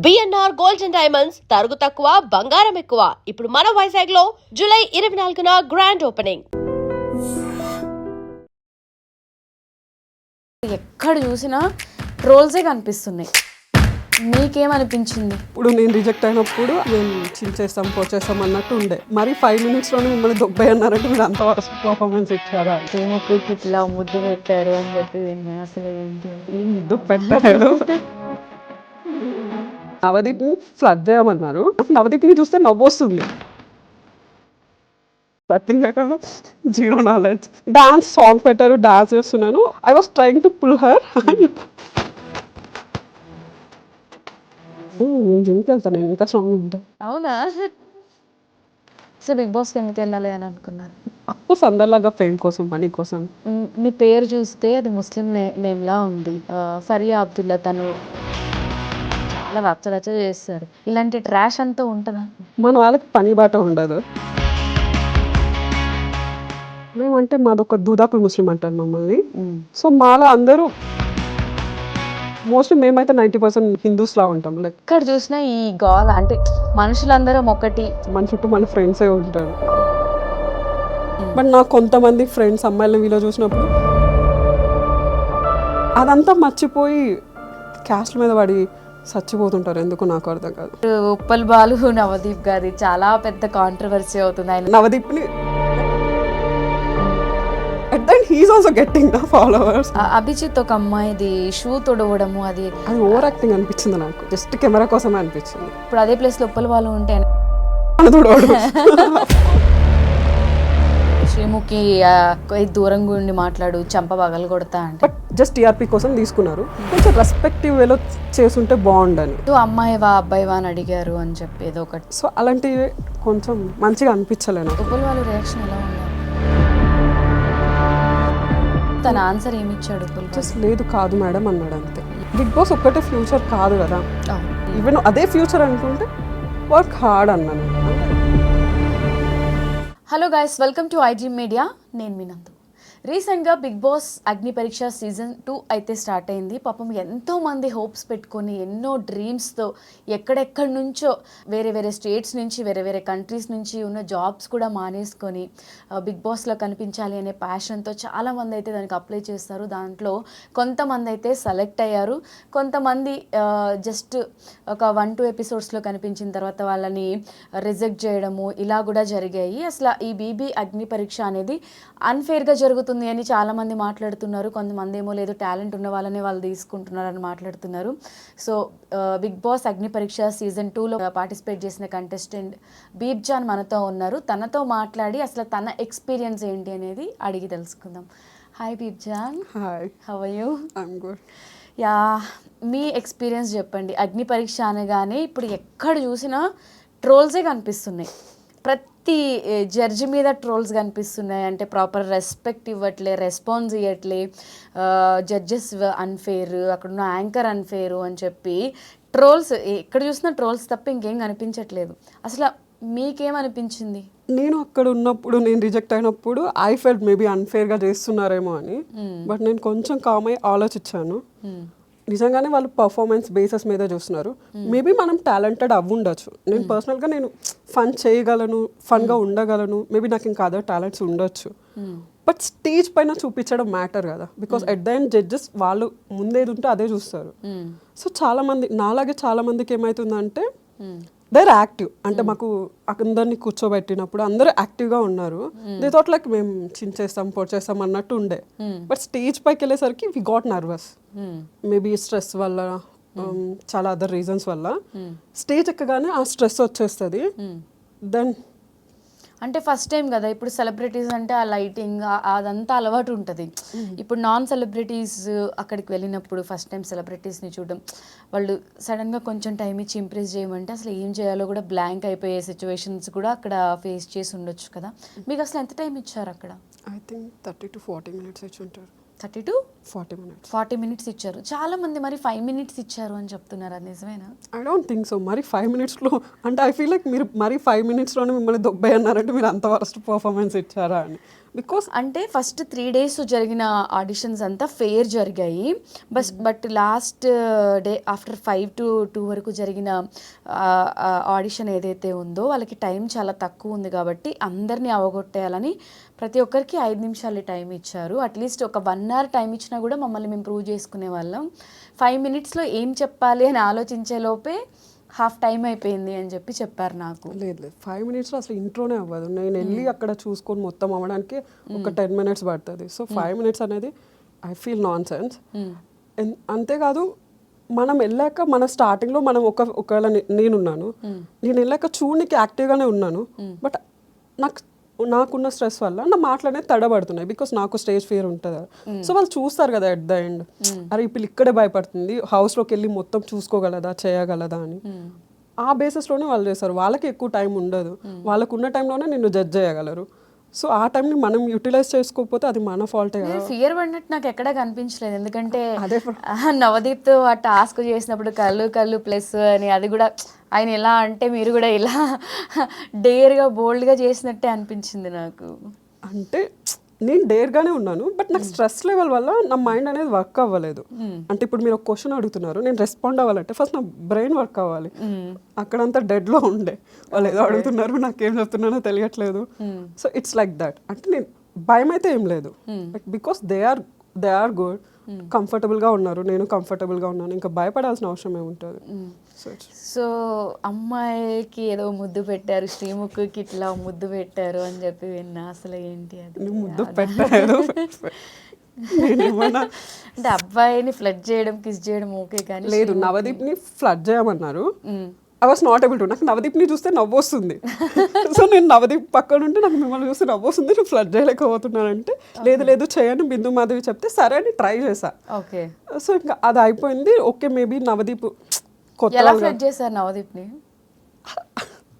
BNR gold and diamonds తరుగు తక్కువ బంగారం ఎక్కువ. ఇప్పుడు మన వైజాగ్ లో జూలై 24న గ్రాండ్ ఓపెనింగ్. ఎక్కడ చూసినా ట్రోల్సే కనిపిస్తున్నాయి. మీకేమనిపించింది? ఇప్పుడు నేను రిజెక్ట్ అయినప్పుడు మేము చించేస్తాం పోచేస్తాం అన్నట్టు ఉండే, మరి 5 minutesలోనే మిమ్మల్ని దొబ్బై అన్నారంటే మీరు అంత వరకు పర్ఫార్మెన్స్ ఇచ్చారా? ఇట్లా ముద్దు పెట్టారు అని చెప్పి అసలు ముద్దు పెట్టారు. నవదీప్ని ఫ్లడ్ చేయమన్నారు. నవదీప్ని చూస్తే నవ్వు వస్తుంది. Zero knowledge. డాన్స్ సాంగ్ పెట్టారు, డాన్స్ చేస్తున్నాను. I was trying to pull her. జిమ్కి వెళ్తాను నేను, ఇంకా స్ట్రాంగ్ ఉంటాను. అవునా? సో బిగ్ బాస్కి ఎందుకు వెళ్ళాలి అని అనుకున్నారు? అఫ్కోర్స్ అందరిలాగా ఫేమ్ కోసం, మనీ కోసం. మీ పేరు చూస్తే అది ముస్లిం నేమ్లా ఉంది. ఫరియా అబ్దుల్లా, తను చాలా రచ్చ చేస్తారు. ఇలాంటి ట్రాష్ అంతా ఉంటుందా? మన వాళ్ళకి పని బాట ఉండదు. మేమంటే మాదొక దూదాపి ముస్లిం అంటారు మమ్మల్ని. సో మాలో అందరూ మోస్ట్లీ మేమైతే 90% హిందూస్ లా ఉంటాం. లైక్ ఇక్కడ చూసినా ఈ గోల, అంటే మనుషులందరం ఒకటి, మన చుట్టూ మన ఫ్రెండ్సే ఉంటారు. బట్ నాకు కొంతమంది ఫ్రెండ్స్ అమ్మాయిలను వీలో చూసినప్పుడు అదంతా మర్చిపోయి క్యాస్ట్ మీద పడి చచ్చిపోతుంటారు. ఎందుకు నాకు అర్థం కాదు. ఉప్పల్ బాలు నవదీప్ గారి చాలా పెద్ద కాంట్రవర్సీ అవుతుంది. ఆయన నవదీప్ని at the end he's also getting the followers. Abhijit ఒక అమ్మాయిది షూ తొడవడము, అది ఓవర్ యాక్టింగ్ అనిపించింది నాకు. జస్ట్ కెమెరా కోసమే అనిపించింది. ఇప్పుడు అదే ప్లేస్ లో ఉప్పల్ బాలు ఉంటే శ్రీముఖి దూరంగా ఉండి మాట్లాడు, చంప పగలు కొడతా అంటే. బట్ జస్ట్ టీఆర్పీ కోసం తీసుకున్నారు. కొంచెం రెస్పెక్టివ్ వేలో చేస్తుంటే బాగుండని. అమ్మాయివా అబ్బాయివా అని అడిగారు అని చెప్పి ఏదో ఒకటి. సో అలాంటివి కొంచెం మంచిగా అనిపించలేను. ఉప్పల్ బాలు రియాక్షన్ ఎలా ఉంది? తన ఆన్సర్ ఏమి ఇచ్చాడు? జస్ట్ లేదు, కాదు మేడం అన్నాడు అంతే. బిగ్ బాస్ ఒక్కటే ఫ్యూచర్ కాదు కదా. ఈవెన్ అదే ఫ్యూచర్ అనుకుంటే వర్క్ హార్డ్ అన్నాను. Hello guys, welcome to iDream media. నేను మీ నందు. రీసెంట్గా బిగ్ బాస్ అగ్ని పరీక్ష సీజన్ 2 అయితే స్టార్ట్ అయింది. పాపం ఎంతోమంది హోప్స్ పెట్టుకొని, ఎన్నో డ్రీమ్స్తో, ఎక్కడెక్కడి నుంచో వేరే వేరే స్టేట్స్ నుంచి, వేరే వేరే కంట్రీస్ నుంచి ఉన్న జాబ్స్ కూడా మానేసుకొని బిగ్ బాస్లో కనిపించాలి అనే ప్యాషన్తో చాలామంది అయితే దానికి అప్లై చేస్తారు. దాంట్లో కొంతమంది అయితే సెలెక్ట్ అయ్యారు. కొంతమంది జస్ట్ ఒక 1-2 ఎపిసోడ్స్లో కనిపించిన తర్వాత వాళ్ళని రిజెక్ట్ చేయడము ఇలా కూడా జరిగాయి. అసలు ఈ బీబీ అగ్ని పరీక్ష అనేది అన్ఫేర్గా జరుగుతుంది అని చాలామంది మాట్లాడుతున్నారు. కొంతమంది ఏమో లేదు, టాలెంట్ ఉన్న వాళ్ళనే వాళ్ళు తీసుకుంటున్నారని మాట్లాడుతున్నారు. సో బిగ్ బాస్ అగ్ని పరీక్ష సీజన్ 2లో పార్టిసిపేట్ చేసిన కంటెస్టెంట్ బీబ్జాన్ మనతో ఉన్నారు. తనతో మాట్లాడి అసలు తన ఎక్స్పీరియన్స్ ఏంటి అనేది అడిగి తెలుసుకుందాం. హాయ్ బీబ్జాన్. Hi, how are you? I'm good. Yeah, మీ ఎక్స్పీరియన్స్ చెప్పండి. అగ్ని పరీక్ష అనగానే ఇప్పుడు ఎక్కడ చూసినా ట్రోల్సే కనిపిస్తున్నాయి. ప్రతి జడ్జి మీద ట్రోల్స్ కనిపిస్తున్నాయి. అంటే ప్రాపర్ రెస్పెక్ట్ ఇవ్వట్లే, రెస్పాన్స్ ఇవ్వట్లే, జడ్జెస్ అన్ఫేర్, అక్కడున్న యాంకర్ అన్ఫేరు అని చెప్పి ట్రోల్స్ ఎక్కడ చూసినా ట్రోల్స్ తప్ప ఇంకేం కనిపించట్లేదు. అసలు మీకేమనిపించింది? నేను అక్కడ ఉన్నప్పుడు, నేను రిజెక్ట్ అయినప్పుడు ఐ ఫెల్ట్ మేబీ అన్ఫేర్గా చేస్తున్నారేమో అని. బట్ నేను కొంచెం కామ్ అయ్యి ఆలోచించాను. నిజంగానే వాళ్ళు పర్ఫార్మెన్స్ బేసెస్ మీద చూస్తున్నారు. మేబీ మనం టాలెంటెడ్ అవ్వుండొచ్చు. నేను పర్సనల్గా నేను ఫన్ చేయగలను, ఫన్గా ఉండగలను. మేబీ నాకు ఇంకా అదర్ టాలెంట్స్ ఉండొచ్చు. బట్ స్టేజ్ పైన చూపించడం మ్యాటర్ కదా. Because at the end judges వాళ్ళు ముందేది ఉంటే అదే చూస్తారు. సో చాలామంది నాలాగే చాలామందికి ఏమవుతుందంటే దేర్ యాక్టివ్. అంటే మాకు అందరినీ కూర్చోబెట్టినప్పుడు అందరూ యాక్టివ్గా ఉన్నారు. దే థాట్ లైక్ మేము చించేస్తాం పొడిచేస్తాం అన్నట్టు ఉండే. బట్ స్టేజ్ పైకి వెళ్ళేసరికి we got nervous. Maybe stress వల్ల, చాలా అదర్ రీజన్స్ వల్ల స్టేజ్ ఎక్కగానే ఆ స్ట్రెస్ వచ్చేస్తుంది. దెన్ అంటే ఫస్ట్ టైం కదా, ఇప్పుడు సెలబ్రిటీస్ అంటే ఆ లైటింగ్ అదంతా అలవాటు ఉంటుంది. ఇప్పుడు నాన్ సెలబ్రిటీస్ అక్కడికి వెళ్ళినప్పుడు ఫస్ట్ టైం సెలబ్రిటీస్ని చూడడం, వాళ్ళు సడన్గా కొంచెం టైం ఇచ్చి ఇంప్రెస్ చేయమంటే అసలు ఏం చేయాలో కూడా బ్లాంక్ అయిపోయే సిచ్యువేషన్స్ కూడా అక్కడ ఫేస్ చేసి ఉండొచ్చు కదా. మీకు అసలు ఎంత టైం ఇచ్చారు అక్కడ? ఐ థింక్ 30 to 40 minutes ఇచ్చి ఉంటారు. 30 to 40 minutes. 40 మినిట్స్ ఇచ్చారు. చాలా మంది మరి 5 మినిట్స్ ఇచ్చారు అని చెప్తున్నారు. అది నిజమేనా? I don't think so. మరి 5 minutesలో అంటే ఐ ఫీల్ లైక్ మీరు మరి 5 minutesలోనే మిమ్మల్ని దొబ్బే అన్నారంటే మీరు అంత వరస్ట్ పర్ఫార్మెన్స్ ఇచ్చారా అని. బికాస్ అంటే ఫస్ట్ 3 days జరిగిన ఆడిషన్స్ అంతా ఫెయిర్ జరిగాయి. But last day after 5 to 2 వరకు జరిగిన ఆడిషన్ ఏదైతే ఉందో వాళ్ళకి టైం చాలా తక్కువ ఉంది కాబట్టి అందరినీ అవగొట్టేయాలని ప్రతి ఒక్కరికి 5 నిమిషాలు టైం ఇచ్చారు. అట్లీస్ట్ ఒక 1 hour టైం ఇచ్చినా కూడా మమ్మల్ని మేము ప్రూవ్ చేసుకునే వాళ్ళం. 5 minutesలో ఏం చెప్పాలి అని ఆలోచించే లోపే హాఫ్ టైం అయిపోయింది అని చెప్పారు నాకు. లేదు 5 minutesలో అసలు ఇంట్రోనే అవ్వదు. నేను వెళ్ళి అక్కడ చూసుకొని మొత్తం అవ్వడానికి ఒక 10 minutes పడుతుంది. సో 5 minutes అనేది ఐ ఫీల్ నాన్ సెన్స్. అంతేకాదు మనం వెళ్ళాక మన స్టార్టింగ్లో మనం ఒకవేళ నేనున్నాను, నేను వెళ్ళాక చూడనికి యాక్టివ్గానే ఉన్నాను. బట్ నాకున్న స్ట్రెస్ వల్ల నా మాటలనే తడబడుతున్నాయి. బికాస్ నాకు స్టేజ్ ఫియర్ ఉంటుంది కదా. సో వాళ్ళు చూస్తారు కదా ఎట్ ద ఎండ్, అరే ఇప్పుడు ఇక్కడే భయపడుతుంది, హౌస్లోకి వెళ్ళి మొత్తం చూసుకోగలదా చేయగలదా అని. ఆ బేసిస్లోనే వాళ్ళు చేస్తారు. వాళ్ళకి ఎక్కువ టైం ఉండదు. వాళ్ళకు ఉన్న టైంలోనే నిన్ను జడ్జ్ చేయగలరు. సో ఆ టైంని మనం యూటిలైజ్ చేసుకోకపోతే అది మన ఫాల్టే కదా. ఫియర్ పడినట్టు నాకు ఎక్కడా కనిపించలేదు. ఎందుకంటే నవదీప్తో ఆ టాస్క్ చేసినప్పుడు కళ్ళు ప్లస్ అని అది కూడా ఆయన ఎలా అంటే మీరు కూడా ఇలా డేర్గా బోల్డ్గా చేసినట్టే అనిపించింది నాకు. అంటే నేను డేర్గానే ఉన్నాను, బట్ నాకు స్ట్రెస్ లెవెల్ వల్ల నా మైండ్ అనేది వర్క్ అవ్వలేదు. అంటే ఇప్పుడు మీరు ఒక క్వశ్చన్ అడుగుతున్నారు, నేను రెస్పాండ్ అవ్వాలంటే ఫస్ట్ నా బ్రెయిన్ వర్క్ అవ్వాలి. అక్కడంతా డెడ్లో ఉండే, వాళ్ళు ఏదో అడుగుతున్నారు నాకేం చెప్తున్నానో తెలియట్లేదు. So it's like that. అంటే నేను భయం అయితే ఏం లేదు, బికాస్ దే ఆర్ గుడ్, కంఫర్టబుల్గా ఉన్నారు, నేను కంఫర్టబుల్గా ఉన్నాను, ఇంకా భయపడాల్సిన అవసరం ఏముంటుంది. సో అమ్మాయికి ఏదో ముద్దు పెట్టారు, శ్రీముఖికి ఇట్లా ముద్దు పెట్టారు అని విన్నా. అసలు ఏంటి అది? ముద్దు పెట్టారు అంటే అబ్బాయిని ఫ్లడ్ చేయడం, కిస్ చేయడం ఓకే, కానీ లేదు, నవదీప్ని ఫ్లడ్ చేయమన్నారు. I was not able to. నాకు నవదీప్ని చూస్తే నవ్వు వస్తుంది. సో నేను నవదీప్ పక్కన ఉంటే నాకు మిమ్మల్ని చూస్తే నవ్వు వస్తుంది, నేను ఫ్లడ్ చేయలేకపోతున్నానంటే లేదు చేయని బిందు మాధవి చెప్తే సరే అని ట్రై చేశా. ఓకే. సో ఇంకా అది అయిపోయింది. ఓకే మేబీ నవదీప్ ఎలా ఫ్లడ్ చేశారు నవదీప్ని?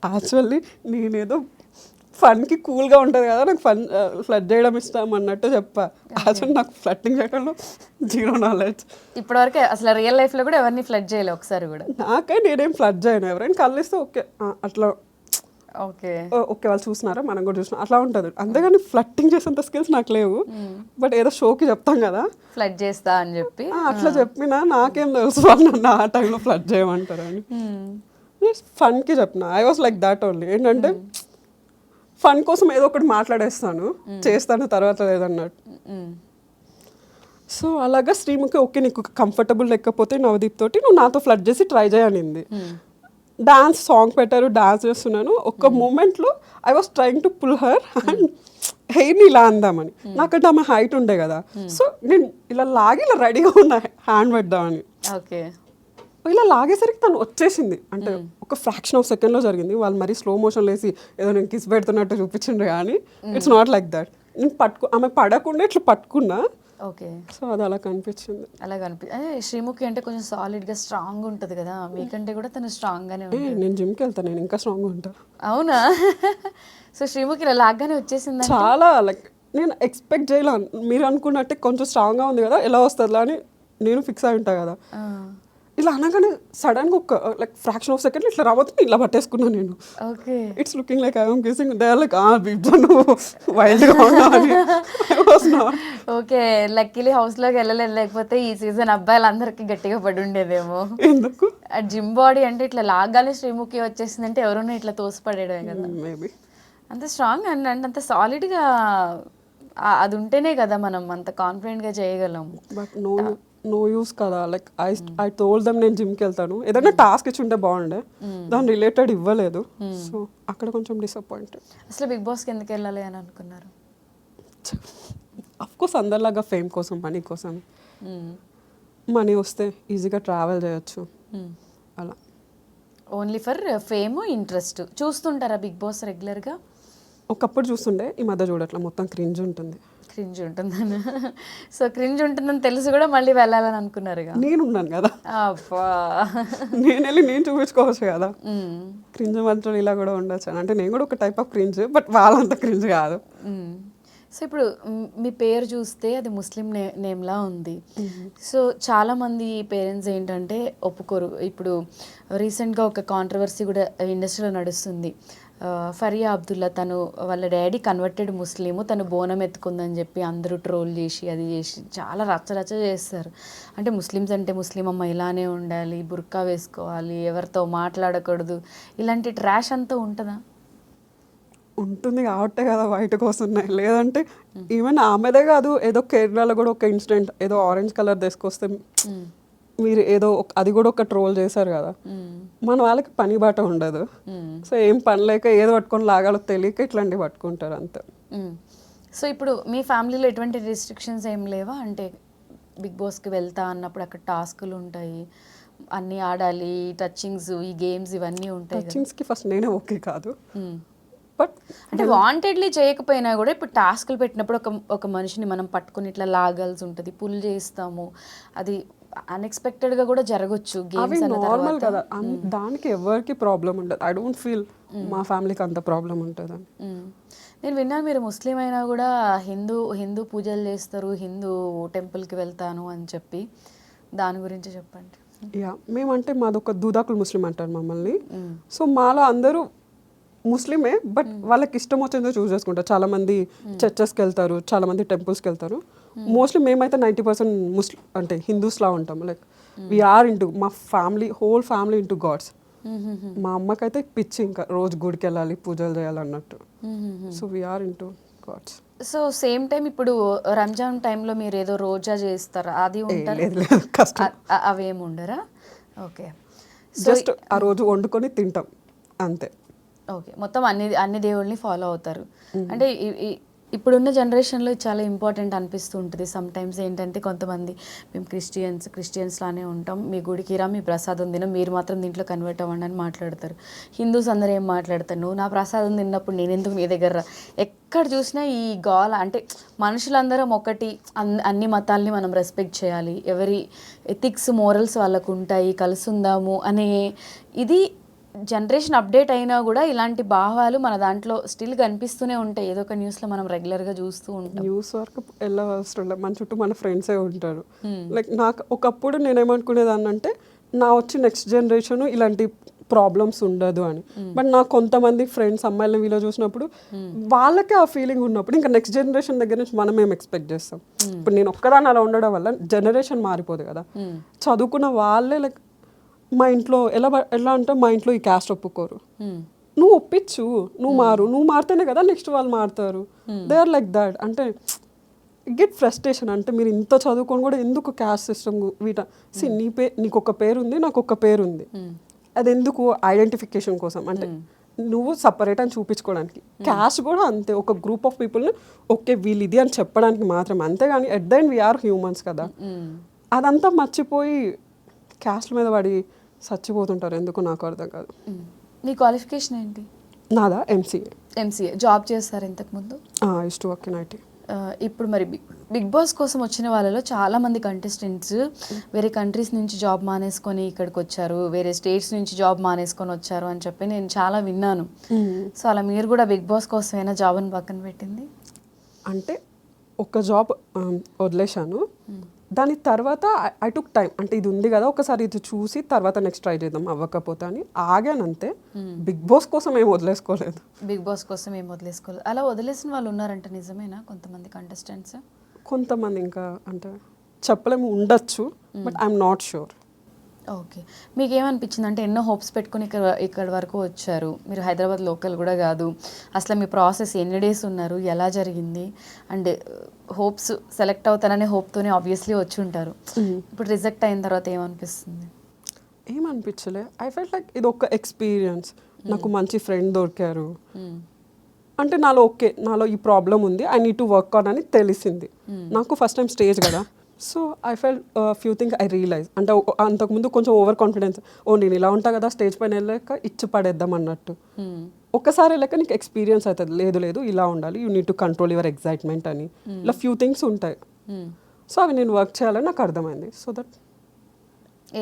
యాక్చువల్లీ నేనేదో ఫన్కి కూల్గా ఉంటుంది కదా, నాకు ఫ్లడ్ చేయడం ఇష్టం అన్నట్టు చెప్పా. యాక్చువల్లీ నాకు ఫ్లట్టింగ్ చేయడంలో 0 knowledge. ఇప్పటివరకు అసలు రియల్ లైఫ్లో కూడా ఎవరిని ఫ్లడ్ చేయలే ఒకసారి కూడా? నాకే నేనేం ఫ్లడ్ చేయను. ఎవరైనా కలిస్తే ఓకే అట్లా ఓకే వాళ్ళు చూసినారా మనం కూడా చూసినా అట్లా ఉంటుంది. అంతేగాని ఫ్లట్టింగ్ చేసేంత స్కిల్స్ నాకు లేవు. బట్ ఏదో షోకి చెప్తాం కదా ఫ్లడ్ చేస్తా అని చెప్పి, అట్లా చెప్పినా నాకేం తెలుసు వాళ్ళు నన్ను ఆ టైంలో ఫ్లడ్ చేయమంటారు అని. ఫన్కి చెప్పిన. I was like that only. ఏంటంటే ఫన్ కోసం ఏదో ఒకటి మాట్లాడేస్తాను, చేస్తాను తర్వాత లేదన్నట్టు. సో అలాగా శ్రీముఖి ఓకే నీకు కంఫర్టబుల్ లేకపోతే నవదీప్ తోటి నువ్వు నాతో ఫ్లడ్ చేసి ట్రై చేయనింది. డాన్స్ సాంగ్ పెట్టారు, డాన్స్ చేస్తున్నాను. ఒక మూమెంట్లో I was trying to pull her and హెయిర్ని ఇలా అందామని. నాకంటే ఆమె హైట్ ఉండే కదా, సో నేను ఇలా లాగి ఇలా రెడీగా ఉన్నా హ్యాండ్ పెడదామని. ఓకే. ఇలా లాగేసరికి తను వచ్చేసింది. అంటే ఒక ఫ్రాక్షన్ ఆఫ్ సెకండ్లో జరిగింది. వాళ్ళు మరీ స్లో మోషన్ లేసి ఏదో నేను కిస్ పెడుతున్నట్టు చూపించిండ్రు కానీ ఇట్స్ నాట్ లైక్ దట్. నేను ఆమె పడకుండా ఇట్లా పట్టుకున్నా. ఓకే. సో అది అలా కనిపించింది. అలా శ్రీముఖి అంటే కొంచెం సాలిడ్గా స్ట్రాంగ్ ఉంటుంది కదా, మీకంటే కూడా తను స్ట్రాంగ్గానే ఉంటుంది. నేను జిమ్కి వెళ్తాను, నేను ఇంకా స్ట్రాంగ్గా ఉంటాను. అవునా? సో శ్రీముఖి ఇలా లాగ్గానే వచ్చేసింది. చాలా లైక్ నేను ఎక్స్పెక్ట్ చేయలే. మీరు అనుకున్నట్టే కొంచెం స్ట్రాంగ్గా ఉంది కదా, ఎలా వస్తుందిలా అని నేను ఫిక్స్ అయి ఉంటా కదా. ఇలా అనగానే సడన్గా ఒక లైక్ ఫ్రాక్షన్ ఆఫ్ సెకండ్ ఇట్లా రాబోతుంది, ఇలా పట్టేసుకున్నాను నేను. Okay. It's looking like I'm kissing. They are like నువ్వు వైల్డ్గా ఉన్నావు. ఓకే. లక్కీలీ హౌస్లోకి వెళ్ళలేదు, లేకపోతే ఈ సీజన్ అబ్బాయిలందరికీ గట్టిగా పడి ఉండేదేమో. ఎందుకు? జిమ్ బాడీ అంటే ఇట్లా లాగానే శ్రీముఖి వచ్చేసిందంటే ఎవరైనా ఇట్లా తోసిపడేయడమే కదా. మేబీ అంత స్ట్రాంగ్ అండ్ అంత సాలిడ్గా అది ఉంటేనే కదా మనం అంత కాన్ఫిడెంట్గా చేయగలం. బట్ నో యూస్ కదా. లైక్ ఐ టోల్డ్ దమ్ నేను జిమ్కి వెళ్తాను, ఏదైనా టాస్క్ ఇచ్చి ఉంటే బాగుండే, దాని రిలేటెడ్ ఇవ్వలేదు. సో అక్కడ కొంచెం డిసప్పాయింటెడ్. అసలు బిగ్ బాస్కి ఎందుకు వెళ్ళాలి అని అనుకున్నారు? అఫ్కోర్స్ అందరిలాగా ఫేమ్ కోసం, మనీ కోసం. మనీ వస్తే ఈజీగా ట్రావెల్ చేయొచ్చు అలా. Only for fame, interest. చూస్తుంటారా బిగ్ బాస్ రెగ్యులర్గా? ఒకప్పుడు చూస్తుండే, ఈ మధ్య చూడట్లా. మొత్తం క్రింజ్ ఉంటుంది. క్రింజ్ ఉంటుందని. సో క్రింజ్ ఉంటుందని తెలిసి కూడా మళ్ళీ వెళ్ళాలని అనుకున్నారుగా? నేనున్నాను కదా, అబ్బా నేను వెళ్ళి నేను చూపించుకోవచ్చు కదా. క్రింజ్ మాత్రం ఇలా కూడా ఉండొచ్చు అంటే నేను కూడా ఒక టైప్ ఆఫ్ క్రింజ్, బట్ వాళ్ళంత క్రింజ్ కాదు. సో ఇప్పుడు మీ పేరు చూస్తే అది ముస్లిం నేమ్లా ఉంది. సో చాలామంది పేరెంట్స్ ఏంటంటే ఒప్పుకోరు. ఇప్పుడు రీసెంట్గా ఒక కాంట్రవర్సీ కూడా ఇండస్ట్రీలో నడుస్తుంది. ఫరియా అబ్దుల్లా తను వాళ్ళ డాడీ కన్వర్టెడ్ ముస్లిము, తను బోనం ఎత్తుకుందని చెప్పి అందరూ ట్రోల్ చేసి అది చేసి చాలా రచ్చరచ్చ చేస్తారు. అంటే ముస్లిమ్స్ అంటే ముస్లిం అమ్మ ఇలానే ఉండాలి, బుర్కా వేసుకోవాలి, ఎవరితో మాట్లాడకూడదు, ఇలాంటి ట్రాష్ అంతా ఉంటుందా? ఉంటుంది కాబట్టే కదా బయటకు వస్తున్నాయి. లేదంటే ఈవెన్ ఆమెదే కాదు, ఏదో కేరళలో కూడా ఒక ఇన్సిడెంట్, ఏదో ఆరెంజ్ కలర్ తీసుకొస్తే మీరు ఏదో అది కూడా ఒక ట్రోల్ చేశారు కదా. మన వాళ్ళకి పని బాట ఉండదు. సో ఏం పని లేక ఏదో పట్టుకొని లాగాలో తెలియక ఇట్లాంటివి పట్టుకుంటారు అంతే. సో ఇప్పుడు మీ ఫ్యామిలీలో ఎటువంటి రిస్ట్రిక్షన్స్ ఏం లేవా? అంటే బిగ్ బాస్కి వెళ్తా అన్నప్పుడు అక్కడ టాస్కులు ఉంటాయి, అన్నీ ఆడాలి, టచింగ్స్, ఈ గేమ్స్ ఇవన్నీ ఉంటాయి. టచింగ్స్కి ఫస్ట్ నేనే ఓకే కాదు. బట్ అంటే వాంటెడ్లీ చేయకపోయినా కూడా ఇప్పుడు టాస్క్లు పెట్టినప్పుడు ఒక మనిషిని మనం పట్టుకుని ఇట్లా లాగాల్సి ఉంటుంది, పుల్ చేస్తాము, అది అన్ఎక్స్పెక్టెడ్గా కూడా జరగచ్చు. అవి నార్మల్ కదా, దానికి ఎవరికి ప్రాబ్లం ఉండదు. ఐ డోంట్ ఫీల్ మా ఫ్యామిలీకి అంత ప్రాబ్లం ఉంటుందని. నేను విన్నాను మీరు ముస్లిం అయినా కూడా హిందూ పూజలు చేస్తారు, హిందూ టెంపుల్కి వెళ్తాను అని చెప్పి, దాని గురించి చెప్పండి. యా, మేమంటే మాదొక దూదాకులు ముస్లిం అంటారు మమ్మల్ని. సో మాలో అందరూ ముస్లిమే, బట్ వాళ్ళకి ఇష్టం వచ్చిందో చూస్ చేసుకుంటారు. చాలా మంది చర్చెస్కి వెళ్తారు, చాలా మంది టెంపుల్స్కి వెళ్తారు. మోస్ట్లీ మేమైతే 90% ముస్లిం అంటే హిందూస్లా ఉంటాం. లైక్ వీఆర్ ఇంటూ మా family, whole family into gods. మా అమ్మకైతే పిచ్చి, ఇంకా రోజు గుడికి వెళ్ళాలి, పూజలు చేయాలి అన్నట్టు. So we're into gods. So same time ఇప్పుడు రంజాన్ టైంలో మీరు ఏదో రోజా చేస్తారా? అది ఉంటారు, కష్టం. అవేమి ఉండరా? ఓకే, జస్ట్ ఆ రోజు వండుకొని తింటాం అంతే. ఓకే, మొత్తం అన్ని దేవుళ్ళని ఫాలో అవుతారు. అంటే ఇప్పుడున్న జనరేషన్లో చాలా ఇంపార్టెంట్ అనిపిస్తూ ఉంటుంది. సమ్ టైమ్స్ ఏంటంటే కొంతమంది మేము క్రిస్టియన్స్లానే ఉంటాం, మీ గుడికి రా, మీ ప్రసాదం తినం, మీరు మాత్రం దీంట్లో కన్వర్ట్ అవ్వండి అని మాట్లాడతారు. హిందూస్ అందరూ ఏం మాట్లాడతారు, నువ్వు నా ప్రసాదం తిన్నప్పుడు నేను ఎందుకు మీ దగ్గర రా? ఎక్కడ చూసినా ఈ గోల. అంటే మనుషులందరం ఒకటి, అన్ని మతాల్ని మనం రెస్పెక్ట్ చేయాలి, ఎవరి ఎథిక్స్ మోరల్స్ వాళ్ళకు ఉంటాయి, కలిసి ఉందాము అనే ఇది జనరేషన్ అప్డేట్ అయినా కూడా ఇలాంటి భావాలు మన దాంట్లో స్టిల్ కనిపిస్తూనే ఉంటాయి. ఏదో ఒక న్యూస్లో మనం రెగ్యులర్గా చూస్తూ ఉంటాం. న్యూస్ వరకు వెళ్ళవసరం లేదు, మన చుట్టూ మన ఫ్రెండ్సే ఉంటారు. లైక్ నాకు ఒకప్పుడు నేనేమనుకునేదాన్ని అంటే నా వచ్చి నెక్స్ట్ జనరేషన్ ఇలాంటి ప్రాబ్లమ్స్ ఉండదు అని. బట్ నాకు కొంతమంది ఫ్రెండ్స్ అమ్మాయిలను వీళ్ళు చూసినప్పుడు వాళ్ళకే ఆ ఫీలింగ్ ఉన్నప్పుడు ఇంకా నెక్స్ట్ జనరేషన్ దగ్గర నుంచి మనం ఏం ఎక్స్పెక్ట్ చేస్తాం. ఇప్పుడు నేను ఒక్కదాన్ని అలా ఉండడం వల్ల జనరేషన్ మారిపోదు కదా. చదువుకున్న వాళ్ళే లైక్ మా ఇంట్లో ఎలా అంటే మా ఇంట్లో ఈ క్యాస్ట్ ఒప్పుకోరు. నువ్వు ఒప్పించు, నువ్వు మారితేనే కదా నెక్స్ట్ వాళ్ళు మారుతారు. They are like that. అంటే గెట్ ఫ్రస్ట్రేషన్. అంటే మీరు ఇంత చదువుకొని కూడా ఎందుకు క్యాస్ట్ సిస్టమ్ నీకు ఒక పేరు ఉంది, నాకు ఒక పేరు ఉంది, అది ఎందుకు? ఐడెంటిఫికేషన్ కోసం. అంటే నువ్వు సపరేట్ అని చూపించుకోవడానికి. క్యాస్ట్ కూడా అంతే, ఒక గ్రూప్ ఆఫ్ పీపుల్ని ఓకే వీళ్ళు ఇది అని చెప్పడానికి మాత్రం. అంతేగాని at the end we're humans కదా. అదంతా మర్చిపోయి క్యాస్ట్ మీద పడి చచ్చిపోతుంటారు, ఎందుకు నాకు అర్థం కాదు. మీ క్వాలిఫికేషన్ ఏంటి? నాదా ఎంసీఏ. జాబ్ చేస్తారు ఇంతకుముందు? Use to work in IT. ఇప్పుడు మరి బిగ్ బాస్ కోసం వచ్చిన వాళ్ళలో చాలామంది కంటెస్టెంట్స్ వేరే కంట్రీస్ నుంచి జాబ్ మానేసుకొని ఇక్కడికి వచ్చారు, వేరే స్టేట్స్ నుంచి జాబ్ మానేసుకొని వచ్చారు అని చెప్పి నేను చాలా విన్నాను. సో అలా మీరు కూడా బిగ్ బాస్ కోసమైనా జాబ్ని పక్కన పెట్టింది? అంటే ఒక జాబ్ వదిలేశాను, దాని తర్వాత ఐ టుక్ టైం. అంటే ఇది ఉంది కదా, ఒకసారి ఇది చూసి తర్వాత నెక్స్ట్ ట్రై చేద్దాం, అవ్వకపోతే అని ఆగానంతే. బిగ్ బాస్ కోసం ఏం వదిలేసుకోలేదు. అలా వదిలేసిన వాళ్ళు ఉన్నారంట, నిజమేనా? కొంతమంది కంటెస్టెంట్స్, కొంతమంది ఇంకా అంటే చెప్పలేము, ఉండొచ్చు, but I'm not sure. Okay, మీకు ఏమనిపించింది? అంటే ఎన్నో హోప్స్ పెట్టుకుని ఇక్కడ వరకు వచ్చారు, మీరు హైదరాబాద్ లోకల్ కూడా కాదు, అసలు మీ ప్రాసెస్ ఎన్ని డేస్ ఉన్నారు, ఎలా జరిగింది? అండ్ హోప్స్ సెలెక్ట్ అవుతాననే హోప్తోనే ఆబ్వియస్లీ వచ్చి ఉంటారు. ఇప్పుడు రిజెక్ట్ అయిన తర్వాత ఏమనిపిస్తుంది? ఏమనిపించలే. ఐ ఫెల్ట్ లైక్ ఇది ఒక ఎక్స్పీరియన్స్. నాకు మంచి ఫ్రెండ్ దొరికారు, అంటే నాలో ఈ ప్రాబ్లం ఉంది, I need to work on అని తెలిసింది నాకు. ఫస్ట్ టైం స్టేజ్ కదా. So I felt few thing I realize. అంటే అంతకుముందు కొంచెం ఓవర్ కాన్ఫిడెన్స్, నేను ఇలా ఉంటా కదా, స్టేజ్ పైన వెళ్ళాక ఇచ్చి పడేద్దాం అన్నట్టు. ఒక్కసారి వెళ్ళాక నీకు ఎక్స్పీరియన్స్ అవుతుంది, లేదు ఇలా ఉండాలి, you need to control your excitement అని. ఇలా ఫ్యూ థింగ్స్ ఉంటాయి. సో అవి నేను వర్క్ చేయాలని నాకు అర్థమైంది. సో దట్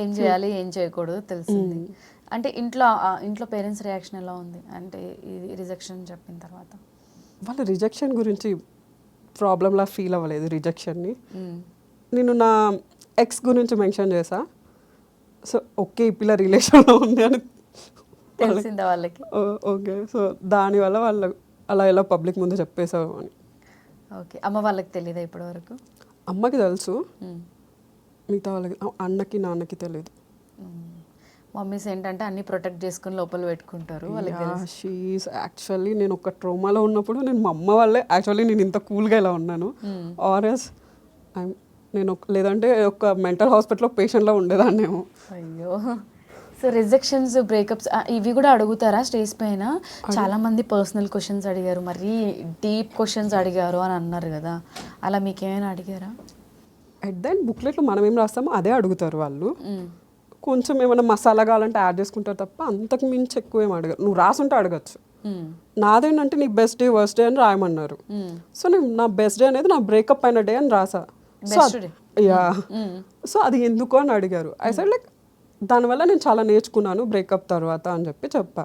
ఏం చేయాలి ఏం చేయకూడదు తెలిసింది. అంటే ఇంట్లో పేరెంట్స్ రియాక్షన్ ఎలా ఉంది? అంటే ఇది రిజెక్షన్ చెప్పిన తర్వాత వాళ్ళ రిజెక్షన్ గురించి ప్రాబ్లంలా ఫీల్ అవ్వలేదు రిజెక్షన్ని. నేను నా ఎక్స్ గురించి మెన్షన్ చేసా. సో ఓకే ఈ పిల్ల రిలేషన్లో ఉంది అని తెలిసిందా వాళ్ళకి? ఓకే, సో దానివల్ల వాళ్ళు అలా ఎలా పబ్లిక్ ముందు చెప్పేసావు అని. ఓకే, అమ్మ వాళ్ళకి తెలియదా ఇప్పటి వరకు? అమ్మకి తెలుసు, మిగతా వాళ్ళకి అన్నకి నాన్నకి తెలియదు. మమ్మీస్ ఏంటంటే అన్ని ప్రొటెక్ట్ చేసుకుని లోపల పెట్టుకుంటారు వాళ్ళకి తెలుసు. షీఈస్ యాక్చువల్లీ నేను ఒక ట్రోమాలో ఉన్నప్పుడు నేను మా అమ్మ వల్లే యాక్చువల్లీ నేను ఇంత కూల్గా ఇలా ఉన్నాను. ఆర్ఎస్ నేను లేదంటే ఒక మెంటల్ హాస్పిటల్లో పేషెంట్లో ఉండేదాన్నేమో. అయ్యో. సో రిజెక్షన్స్, బ్రేకప్స్ ఇవి కూడా అడుగుతారా స్టేజ్ పైన? చాలా మంది పర్సనల్ క్వశ్చన్స్ అడిగారు, మరీ డీప్ క్వశ్చన్స్ అడిగారు అని అన్నారు కదా, అలా మీకేమైనా అడిగారా? అట్ దెన్ బుక్లెట్లో మనం ఏం రాస్తామో అదే అడుగుతారు వాళ్ళు. కొంచెం ఏమైనా మసాలా కావాలంటే యాడ్ చేసుకుంటారు తప్ప అంతకు మించి ఎక్కువ ఏం అడగరు. నువ్వు రాసుంటే అడగచ్చు. నాదేంటంటే నీ బెస్ట్ డే వర్స్ట్ డే అని రాయమన్నారు. సో నేను నా బెస్ట్ డే అనేది నా బ్రేకప్ అయిన డే అని రాసా. సో అది ఎందుకు అని అడిగారు. ఐ సైడ్ లైక్ దానివల్ల నేను చాలా నేర్చుకున్నాను బ్రేకప్ తర్వాత అని చెప్పా.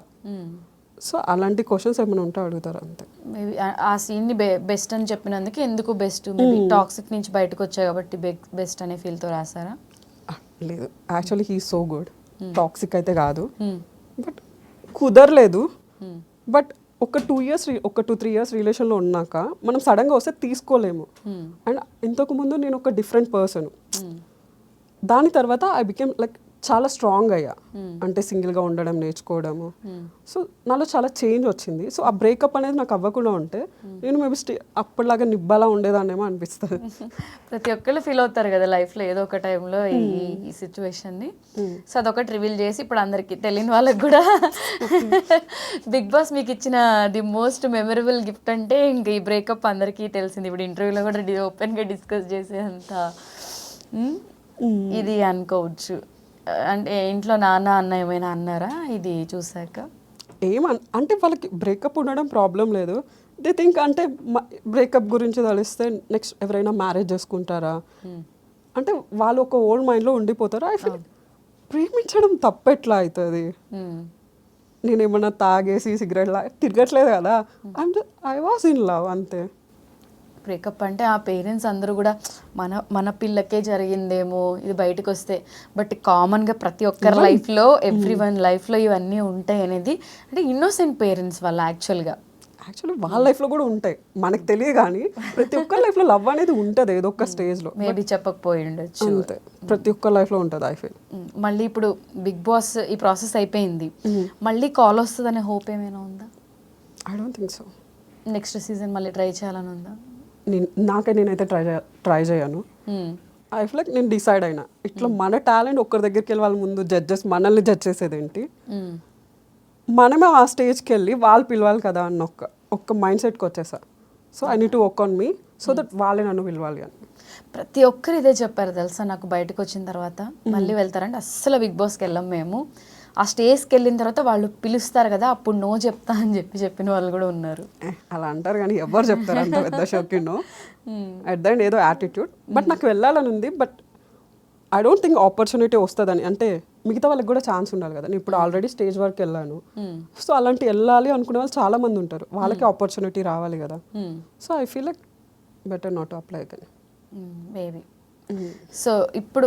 సో అలాంటి క్వశ్చన్స్ ఏమైనా ఉంటే అడుగుతారు అంతే. మేబీ ఆ సీన్ని బెస్ట్ అని చెప్పినందుకు ఎందుకు బెస్ట్? మేబీ టాక్సిక్ నుంచి బయటకు వచ్చాయి కాబట్టి బెస్ట్ అనే ఫీల్తో రాసారా? లేదు, actually he so good. Toxic అయితే కాదు, బట్ కుదరలేదు. బట్ ఒక 2-3 ఇయర్స్ రిలేషన్లో ఉన్నాక మనం సడన్గా వస్తే తీసుకోలేము. అండ్ ఇంతకుముందు నేను ఒక డిఫరెంట్ పర్సన్. దాని తర్వాత ఐ బికేమ్ లైక్ చాలా స్ట్రాంగ్ అయ్యా. అంటే సింగిల్గా ఉండడం నేర్చుకోవడము. సో నాలో చాలా చేంజ్ వచ్చింది. సో ఆ బ్రేకప్ అనేది నాకు అవ్వకుండా ఉంటే నేను మేబీ అప్పటిలాగా నిబ్బలా ఉండేదాన్నేమో అనిపిస్తుంది. ప్రతి ఒక్కళ్ళు ఫీల్ అవుతారు కదా లైఫ్లో ఏదో ఒక టైంలో ఈ సిచ్యువేషన్ని. సో అదొకటి రివీల్ చేసి ఇప్పుడు అందరికీ తెలియని వాళ్ళకి కూడా బిగ్ బాస్ మీకు ఇచ్చిన ది మోస్ట్ మెమరబుల్ గిఫ్ట్ అంటే ఇంక ఈ బ్రేకప్ అందరికీ తెలిసింది. ఇప్పుడు ఇంటర్వ్యూలో కూడా ఓపెన్గా డిస్కస్ చేసేంత ఇది అనుకోవచ్చు. అంటే ఇంట్లో నాన్న అన్న ఏమైనా అన్నారా ఇది చూసాక? అంటే వాళ్ళకి బ్రేకప్ ఉండడం ప్రాబ్లం లేదు. దే థింక్ అంటే బ్రేకప్ గురించి తెలిస్తే నెక్స్ట్ ఎవరైనా మ్యారేజ్ చేసుకుంటారా అంటే వాళ్ళు ఒక ఓల్డ్ మైండ్లో ఉండిపోతారు. ఐ ఫీల్ ప్రేమించడం తప్పెట్లా అవుతుంది? నేనేమన్నా తాగేసి సిగరెట్ తిరగట్లేదు కదా. ఐ వాజ్ ఇన్ లవ్ అంతే. బ్రేకప్ అంటే ఆ పేరెంట్స్ అందరూ కూడా మన పిల్లకే జరిగిందేమో ఇది బయటకు వస్తే, బట్ కామన్గా ప్రతి ఒక్కరి లైఫ్లో ఎవ్రీ వన్ లైఫ్లో ఇవన్నీ ఉంటాయి అనేది అంటే ఇన్నోసెంట్ పేరెంట్స్ వాళ్ళు యాక్చువల్లీ వాళ్ళ లైఫ్లో కూడా ఉంటాయి, మనకు తెలియదు. కానీ ప్రతి ఒక్కరి లైఫ్లో లవ్ అనేది ఉంటుంది ఏదో ఒక స్టేజ్లో. మేబీ చెప్పకపోయి ఉండొచ్చు. అంతే, ప్రతి ఒక్కరి లైఫ్లో ఉంటుంది ఐ ఫీల్. మళ్ళీ ఇప్పుడు బిగ్ బాస్ ఈ ప్రాసెస్ అయిపోయింది, మళ్ళీ కాల్ వస్తుందనే హోప్ ఏమైనా ఉందా? I don't think so. Next season మళ్ళీ ట్రై చేయాలని ఉందా? నేనైతే ట్రై చేయను. ఐ ఫీల్ లైక్ నేను డిసైడ్ అయినా ఇట్లా మన టాలెంట్ ఒక్కరి దగ్గరికి వెళ్ళి వాళ్ళ ముందు జడ్జెస్ మనల్ని జడ్జ్ చేసేది ఏంటి, మనమే ఆ స్టేజ్కి వెళ్ళి వాళ్ళు పిలవాలి కదా అన్న ఒక్క మైండ్ సెట్కి వచ్చేసా. So I need to work on me so that వాళ్ళే నన్ను పిలవాలి అని. ప్రతి ఒక్కరు ఇదే చెప్పారు తెలుసా నాకు. బయటకు వచ్చిన తర్వాత మళ్ళీ వెళ్తారంటే అస్సలు బిగ్ బాస్కి వెళ్ళాం మేము. ఆ స్టేజ్కి వెళ్ళిన తర్వాత వాళ్ళు పిలుస్తారు కదా అప్పుడు నో చెప్తా అని చెప్పిన వాళ్ళు కూడా ఉన్నారు. అలా అంటారు కానీ ఎవరు చెప్తారు అంత పెద్ద షోకి నో? అట్ ద ఎండ్ ఏదో యాటిట్యూడ్. బట్ నాకు వెళ్ళాలని ఉంది, but I don't think opportunity వస్తుందని. అంటే మిగతా వాళ్ళకి కూడా ఛాన్స్ ఉండాలి కదా. నేను ఇప్పుడు ఆల్రెడీ స్టేజ్ వరకు వెళ్ళాను. సో అలాంటి వెళ్ళాలి అనుకునే వాళ్ళు చాలా మంది ఉంటారు, వాళ్ళకి ఆపర్చునిటీ రావాలి కదా. So I feel like better not to apply then maybe. So ఇప్పుడు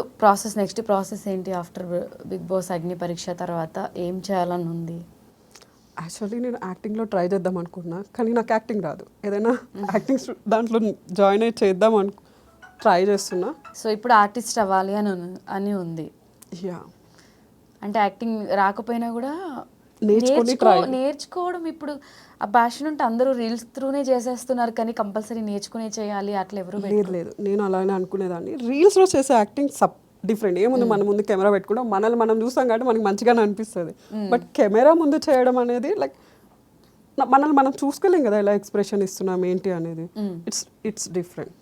నెక్స్ట్ ప్రాసెస్ ఏంటి after Bigg Boss Agni Pariksha తర్వాత ఏం చేయాలని ఉంది? యాక్చువల్లీ నేను యాక్టింగ్లో ట్రై చేద్దాం అనుకున్నా, కానీ నాకు యాక్టింగ్ రాదు. ఏదైనా యాక్టింగ్ దాంట్లో జాయిన్ అయ్యి చేద్దాం ట్రై చేస్తున్నా. సో ఇప్పుడు ఆర్టిస్ట్ అవ్వాలి అని ఉంది. యా, అంటే యాక్టింగ్ రాకపోయినా కూడా నేర్చుకోవడం. ఇప్పుడు ఆ ప్యాషన్ ఉంటే అందరూ రీల్స్ త్రూనే చేసేస్తున్నారు, కానీ కంపల్సరీ నేర్చుకునే చేయాలి అట్లా ఎవరు లేదు. నేను అలానే అనుకునేదాన్ని. రీల్స్లో చేసే యాక్టింగ్ డిఫరెంట్. ఏముంది మన ముందు కెమెరా పెట్టుకుంటాం, మనల్ని మనం చూస్తాం కాబట్టి మనకి మంచిగానే అనిపిస్తుంది. బట్ కెమెరా ముందు చేయడం అనేది లైక్ మనల్ని మనం చూసుకోలేం కదా ఎలా ఎక్స్ప్రెషన్ ఇస్తున్నాం ఏంటి అనేది. It's different.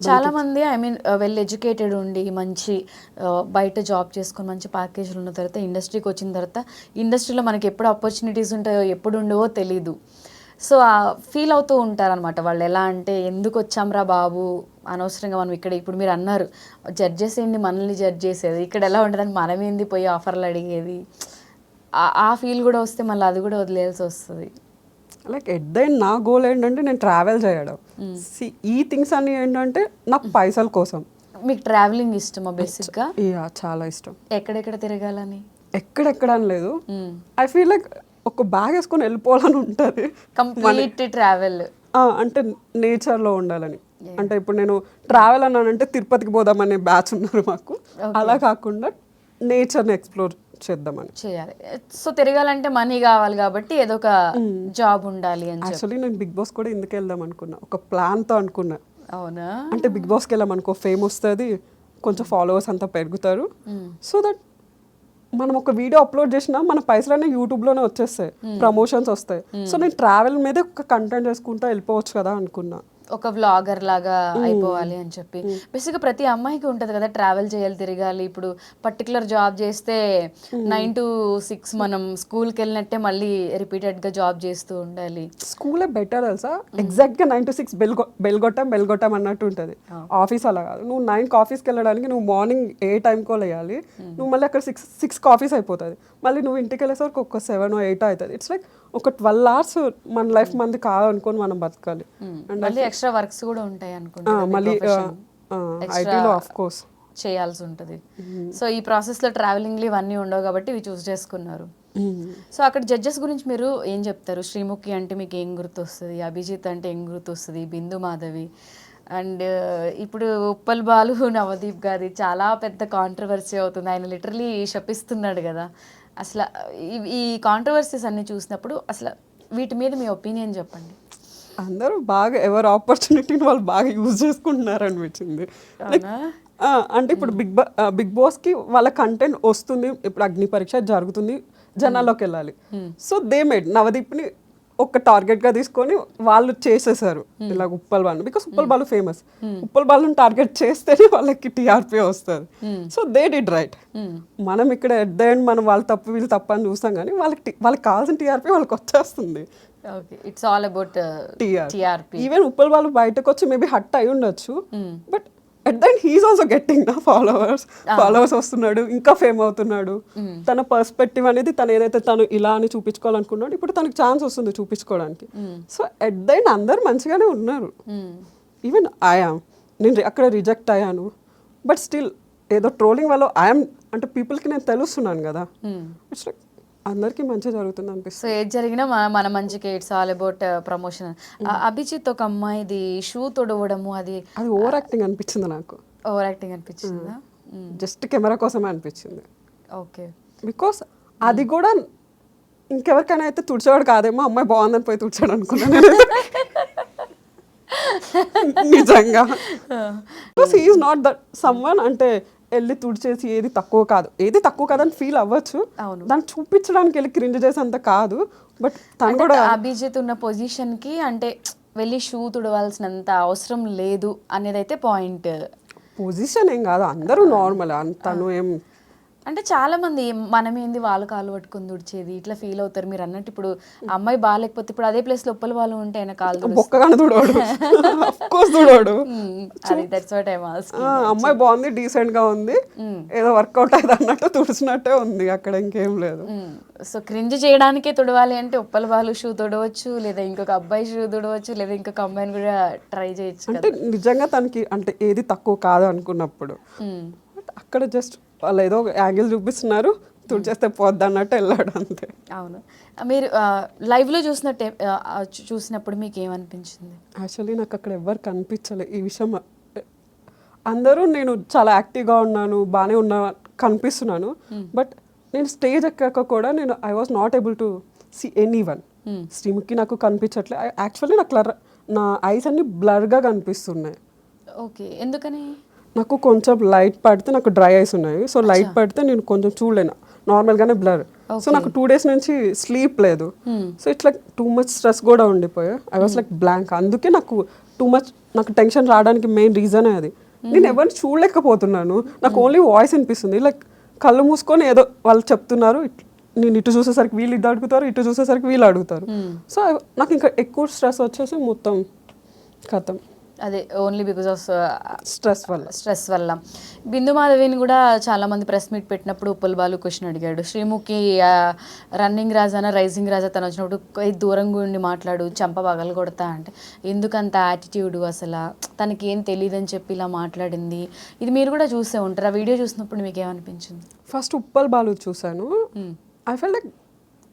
చాలా మంది ఐ మీన్ వెల్ ఎడ్యుకేటెడ్ ఉండి మంచి బయట జాబ్ చేసుకొని మంచి ప్యాకేజీలు ఉన్న తర్వాత ఇండస్ట్రీకి వచ్చిన తర్వాత ఇండస్ట్రీలో మనకి ఎప్పుడు ఆపర్చునిటీస్ ఉంటాయో ఎప్పుడు ఉండవో తెలీదు. సో ఫీల్ అవుతూ ఉంటారనమాట వాళ్ళు. ఎలా అంటే ఎందుకు వచ్చాంరా బాబు అనవసరంగా మనం ఇక్కడ. ఇప్పుడు మీరు అన్నారు జడ్జెస్ ఏంటి మనల్ని జడ్జ్ చేసేది, ఇక్కడ ఎలా ఉంటుందని మనమేంది పోయి ఆఫర్లు అడిగేది. ఆ ఫీల్ కూడా వస్తే మళ్ళీ అది కూడా వదిలేయాల్సి వస్తుంది. లైక్ ఎట్ ద ఎండ్ నా గోల్ ఏంటంటే నేను ట్రావెల్ చేయడం. ఈ థింగ్స్ అన్ని ఏంటంటే నాకు పైసల కోసం. మీకు ట్రావెలింగ్ ఇష్టమా బేసిక్గా? యా, చాలా ఇష్టం. ఎక్కడెక్కడ తిరగాలని? ఎక్కడెక్కడ అని లేదు, ఐ ఫీల్ లైక్ ఒక బ్యాగ్ వేసుకొని వెళ్ళిపోవాలని ఉంటుంది. కంప్లీట్ ట్రావెల్ అంటే నేచర్లో ఉండాలని. అంటే ఇప్పుడు నేను ట్రావెల్ అన్నానంటే తిరుపతికి పోదామనే బ్యాచ్ ఉన్నారు మాకు, అలా కాకుండా నేచర్ని ఎక్స్ప్లోర్ చేద్దామని చేయాలి. సో తిరగాలంటే మనీ కావాలి కాబట్టి ఏదో ఒక జాబ్ ఉండాలి అని. యాక్చువల్లీ నేను బిగ్ బాస్ కూడా ఇందుకు వెళ్దాం అనుకున్నా, ఒక ప్లాన్తో అనుకున్నా. అవునా? అంటే బిగ్ బాస్కి వెళ్ళామనుకో ఫేమ్ వస్తుంది, కొంచెం ఫాలోవర్స్ అంతా పెరుగుతారు, సో దట్ మనం ఒక వీడియో అప్లోడ్ చేసినా మన పైసలన్నీ యూట్యూబ్లోనే వచ్చేస్తాయి, ప్రమోషన్స్ వస్తాయి. సో నేను ట్రావెల్ మీదే ఒక కంటెంట్ చేసుకుంటా వెళ్ళిపోవచ్చు కదా అనుకున్నా. ఒక వ్లాగర్ లాగా అయిపోవాలి అని చెప్పి. బేసిక్గా ప్రతి అమ్మాయికి ఉంటుంది కదా, ట్రావెల్ చేయాలి, తిరగాలి. ఇప్పుడు పర్టికులర్ జాబ్ చేస్తే 9 to 6 మనం స్కూల్కి వెళ్ళినట్టే మళ్ళీ రిపీటెడ్గా జాబ్ చేస్తూ ఉండాలి. స్కూలే బెటర్ తెలుసా, ఎగ్జాక్ట్గా 9 to 6 బెల్గొట్టం అన్నట్టు ఉంటుంది. ఆఫీస్ అలా కాదు, నువ్వు 9కి ఆఫీస్కి వెళ్ళడానికి నువ్వు మార్నింగ్ ఏ టైంకో లేయాలి, నువ్వు మళ్ళీ అక్కడ 6కి ఆఫీస్ అయిపోతుంది, మళ్ళీ నువ్వు ఇంటికి వెళ్ళేసరికి ఒక 7 or 8 అవుతుంది. ఇట్స్ లైక్ ఒక 12 hours మన లైఫ్ మంది కాదనుకొని మనం బతకాలి. మళ్ళీ ఎక్స్ట్రా వర్క్స్ కూడా ఉంటాయి అనుకుంటా, మళ్ళీ ఐటీలో ఆఫ్ కోర్స్ చేయాల్సి ఉంటుంది. సో ఈ ప్రాసెస్లో ట్రావెలింగ్లు ఇవన్నీ ఉండవు కాబట్టి ఇవి చూస్ చేసుకున్నారు. సో అక్కడ జడ్జెస్ గురించి మీరు ఏం చెప్తారు? శ్రీముఖి అంటే మీకు ఏం గుర్తొస్తుంది? అభిజిత్ అంటే ఏం గుర్తొస్తుంది? బిందు మాధవి అండ్ ఇప్పుడు ఉప్పల్ బాలు నవదీప్ గారి చాలా పెద్ద కాంట్రవర్సీ అవుతుంది. ఆయన లిటరలీ శపిస్తున్నాడు కదా. అసలు ఈ కాంట్రవర్సీస్ అన్ని చూసినప్పుడు అసలు వీటి మీద మీ ఒపీనియన్ చెప్పండి. అందరూ బాగా ఎవరి ఆపర్చునిటీని వాళ్ళు బాగా యూజ్ చేసుకుంటున్నారు అనిపించింది. అంటే ఇప్పుడు బిగ్ బాస్కి వాళ్ళ కంటెంట్ వస్తుంది, ఇప్పుడు అగ్ని పరీక్ష జరుగుతుంది, జనాల్లోకి వెళ్ళాలి. సో దే మేడ్ నవదీప్ని ఒక టార్గెట్గా తీసుకొని వాళ్ళు చేసేసారు ఇలా ఉప్పల్ బాలు, బికాస్ ఉప్పల్ బాలు ఫేమస్. ఉప్పల్ బాలుని టార్గెట్ చేస్తేనే వాళ్ళకి టీఆర్పీ వస్తుంది. So they did right. మనం ఇక్కడ ఎట్ ద ఎండ్ మనం వాళ్ళు తప్పు వీళ్ళు తప్పు అని చూస్తాం, కానీ వాళ్ళకి కావాల్సిన టీఆర్పీ వాళ్ళకి వచ్చేస్తుంది. It's all about TRP. Even Uppal Balu బయటకు వచ్చి మేబీ హట్ అయి ఉండొచ్చు, but at then he's also getting the followers వస్తున్నాడు, ఇంకా ఫేమ్ అవుతున్నాడు. తన పర్స్పెక్టివ్ అనేది తను ఏదైతే తను ఇలా అని చూపించుకోవాలనుకున్నాడు, ఇప్పుడు తనకు ఛాన్స్ వస్తుంది చూపించుకోవడానికి. సో ఎట్ ద ఎండ్ అందరు మంచిగానే ఉన్నారు. ఈవెన్ నేను అక్కడ రిజెక్ట్ అయ్యాను, బట్ స్టిల్ ఏదో ట్రోలింగ్ వల్ల ఐఎమ్ అంటే పీపుల్కి నేను తెలుస్తున్నాను కదా, ఇట్స్ లైక్ అందరికీ మంచి జరుగుతుంది అనిపిస్తుంది. సో ఏది జరిగినా మన మంచికి it's all about promotion. Abhijit ఒక అమ్మాయిది షూ తొడవడము అది ఓవర్ యాక్టింగ్ అనిపించింది నాకు. ఓవర్ యాక్టింగ్ అనిపించిందా? జస్ట్ కెమెరా కోసమే అనిపించింది. ఓకే, బికాస్ అది కూడా ఇంకెవరికైనా అయితే తుడిచేవాడు కాదేమో, అమ్మాయి బాగుందని పోయి తుడిచాడు అనుకున్నాను నిజంగా. Because he is not that someone అంటే వెళ్ళి తుడిచేసి ఏది తక్కువ కాదని ఫీల్ అవ్వచ్చు, దాన్ని చూపించడానికి వెళ్ళి క్రింజ్ చేసేంత కాదు. బట్ తను కూడా అభిజిత్ ఉన్న పొజిషన్ కి అంటే వెళ్ళి షూ తుడవాల్సినంత అవసరం లేదు అనేది అయితే పాయింట్. పొజిషన్ ఏం కాదు, అందరూ నార్మల్, తను ఏం అంటే చాలా మంది మనమేంది వాళ్ళ కాలు పట్టుకుని తుడిచేది ఇట్లా ఫీల్ అవుతారు. మీరు అన్నట్టు ఇప్పుడు అమ్మాయి బాగాలేకపోతే ఇప్పుడు అదే ప్లేస్ లో ఉప్పల వాళ్ళు ఉంటే ఆయన కాలు బొక్కగానే తుడవాడు, తుడవాడు. అది దట్స్ వాట్ ఐ వాస్. అమ్మాయి బాగుంది, డీసెంట్ గా ఉంది, ఏదో వర్కౌట్ అయ్యేది అన్నట్టు తుడిచినట్టే ఉంది, అక్కడ ఇంకేం లేదు. సో క్రింజ్ చేయడానికే తుడవాలి అంటే ఉప్పల బాలు షూ తుడవచ్చు, లేదా ఇంకొక అబ్బాయి షూ తుడవచ్చు, లేదా ఇంకొక అమ్మాయిని కూడా ట్రై చేయొచ్చు. అంటే నిజంగా తనకి అంటే ఏది తక్కువ కాదు అనుకున్నప్పుడు అక్కడ జస్ట్ వాళ్ళు ఏదో యాంగిల్ చూపిస్తున్నారు, తుడిచేస్తే పోద్ది అన్నట్టు వెళ్ళాడు అంతే. అవును, మీరు లైవ్లో చూసినప్పుడు మీకు ఏమనిపించింది? యాక్చువల్లీ నాకు అక్కడ ఎవరు కనిపించలేదు ఈ విషయం. అందరూ నేను చాలా యాక్టివ్గా ఉన్నాను, బాగానే కనిపిస్తున్నాను, బట్ నేను స్టేజ్ ఎక్కాక కూడా I was not able to see anyone. Sreemukhi నాకు కనిపించట్లే. యాక్చువల్లీ నా ఐస్ అన్ని బ్లర్గా కనిపిస్తున్నాయి. ఓకే, ఎందుకని? నాకు కొంచెం లైట్ పడితే నాకు డ్రై ఐస్ ఉన్నాయి, సో లైట్ పడితే నేను కొంచెం చూడలేను, నార్మల్గానే బ్లర్. సో నాకు 2 days నుంచి స్లీప్ లేదు, సో ఇట్లా టూ మచ్ స్ట్రెస్ కూడా ఉండిపోయా. I was like blank. అందుకే నాకు నాకు టెన్షన్ రావడానికి మెయిన్ రీజనే అది. నేను ఎవరిని చూడలేకపోతున్నాను, నాకు ఓన్లీ వాయిస్ అనిపిస్తుంది. లైక్ కళ్ళు మూసుకొని ఏదో వాళ్ళు చెప్తున్నారు, నేను ఇటు చూసేసరికి వీళ్ళు ఇది అడుగుతారు, ఇటు చూసేసరికి వీళ్ళు అడుగుతారు. సో నాకు ఇంకా ఎక్కువ స్ట్రెస్ వచ్చేసి మొత్తం కథం. అదే ఓన్లీ బికాస్ ఆఫ్ స్ట్రెస్ వల్ల బిందు మాధవిని కూడా చాలా మంది ప్రెస్ మీట్ పెట్టినప్పుడు ఉప్పల్ బాలు క్వశ్చన్ అడిగాడు, శ్రీముఖి రన్నింగ్ రాజానా రైజింగ్ రాజా తను వచ్చినప్పుడు దూరంగా ఉండి మాట్లాడు చంప పగలు కొడతా అంటే ఎందుకంత యాటిట్యూడ్ అసలు తనకి ఏం తెలియదని చెప్పి ఇలా మాట్లాడింది. ఇది మీరు కూడా చూసే ఉంటారు, ఆ వీడియో చూసినప్పుడు మీకు ఏమనిపించింది? ఫస్ట్ ఉప్పల్ బాలు చూసాను. ఐ ఫెల్ లైక్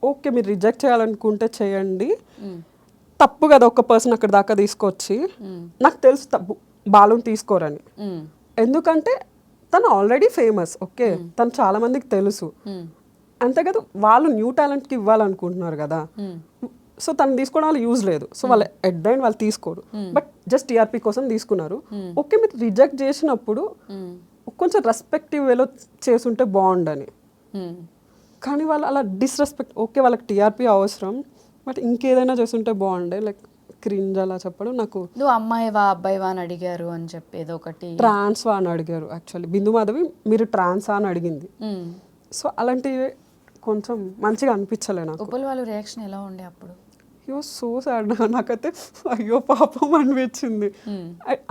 ఓకే మీరు రిజెక్ట్ చేయాలనుకుంటే చేయండి, తప్పు కదా ఒక పర్సన్ అక్కడ దాకా తీసుకొచ్చి. నాకు తెలుసు తప్పు బాలుని తీసుకోరని, ఎందుకంటే తను ఆల్రెడీ ఫేమస్. ఓకే తను చాలా మందికి తెలుసు, అంతే కదా వాళ్ళు న్యూ టాలెంట్కి ఇవ్వాలనుకుంటున్నారు కదా. సో తను తీసుకోవడం వల్ల యూజ్ లేదు. సో వాళ్ళు ఎట్ ద ఎండ్ వాళ్ళు తీసుకోరు, బట్ జస్ట్ టీఆర్పీ కోసం తీసుకున్నారు. ఓకే మీరు రిజెక్ట్ చేసినప్పుడు కొంచెం రెస్పెక్టివ్ వేలో చేసుంటే బాగుండని, కానీ వాళ్ళు అలా డిస్రెస్పెక్ట్. ఓకే వాళ్ళకి టీఆర్పీ అవసరం, బట్ ఇంకేదైనా చేస్తుంటే బాగుండే. లైక్ క్రింజ్ అలా చెప్పడం నాకు. నువ్వు అమ్మాయివా అబ్బాయివా అని అడిగారు అని చెప్పి ఏదో ఒకటి ట్రాన్స్వా అని అడిగారు. యాక్చువల్లీ బిందు మాధవి మీరు ట్రాన్సా అని అడిగింది. సో అలాంటివి కొంచెం మంచిగా అనిపించలే నాకు. ఉప్పల్ వాళ్ళ రియాక్షన్ ఎలా ఉండే అప్పుడు? అయ్యో సో సాడ్. నాకైతే అయ్యో పాపం అనిపించింది.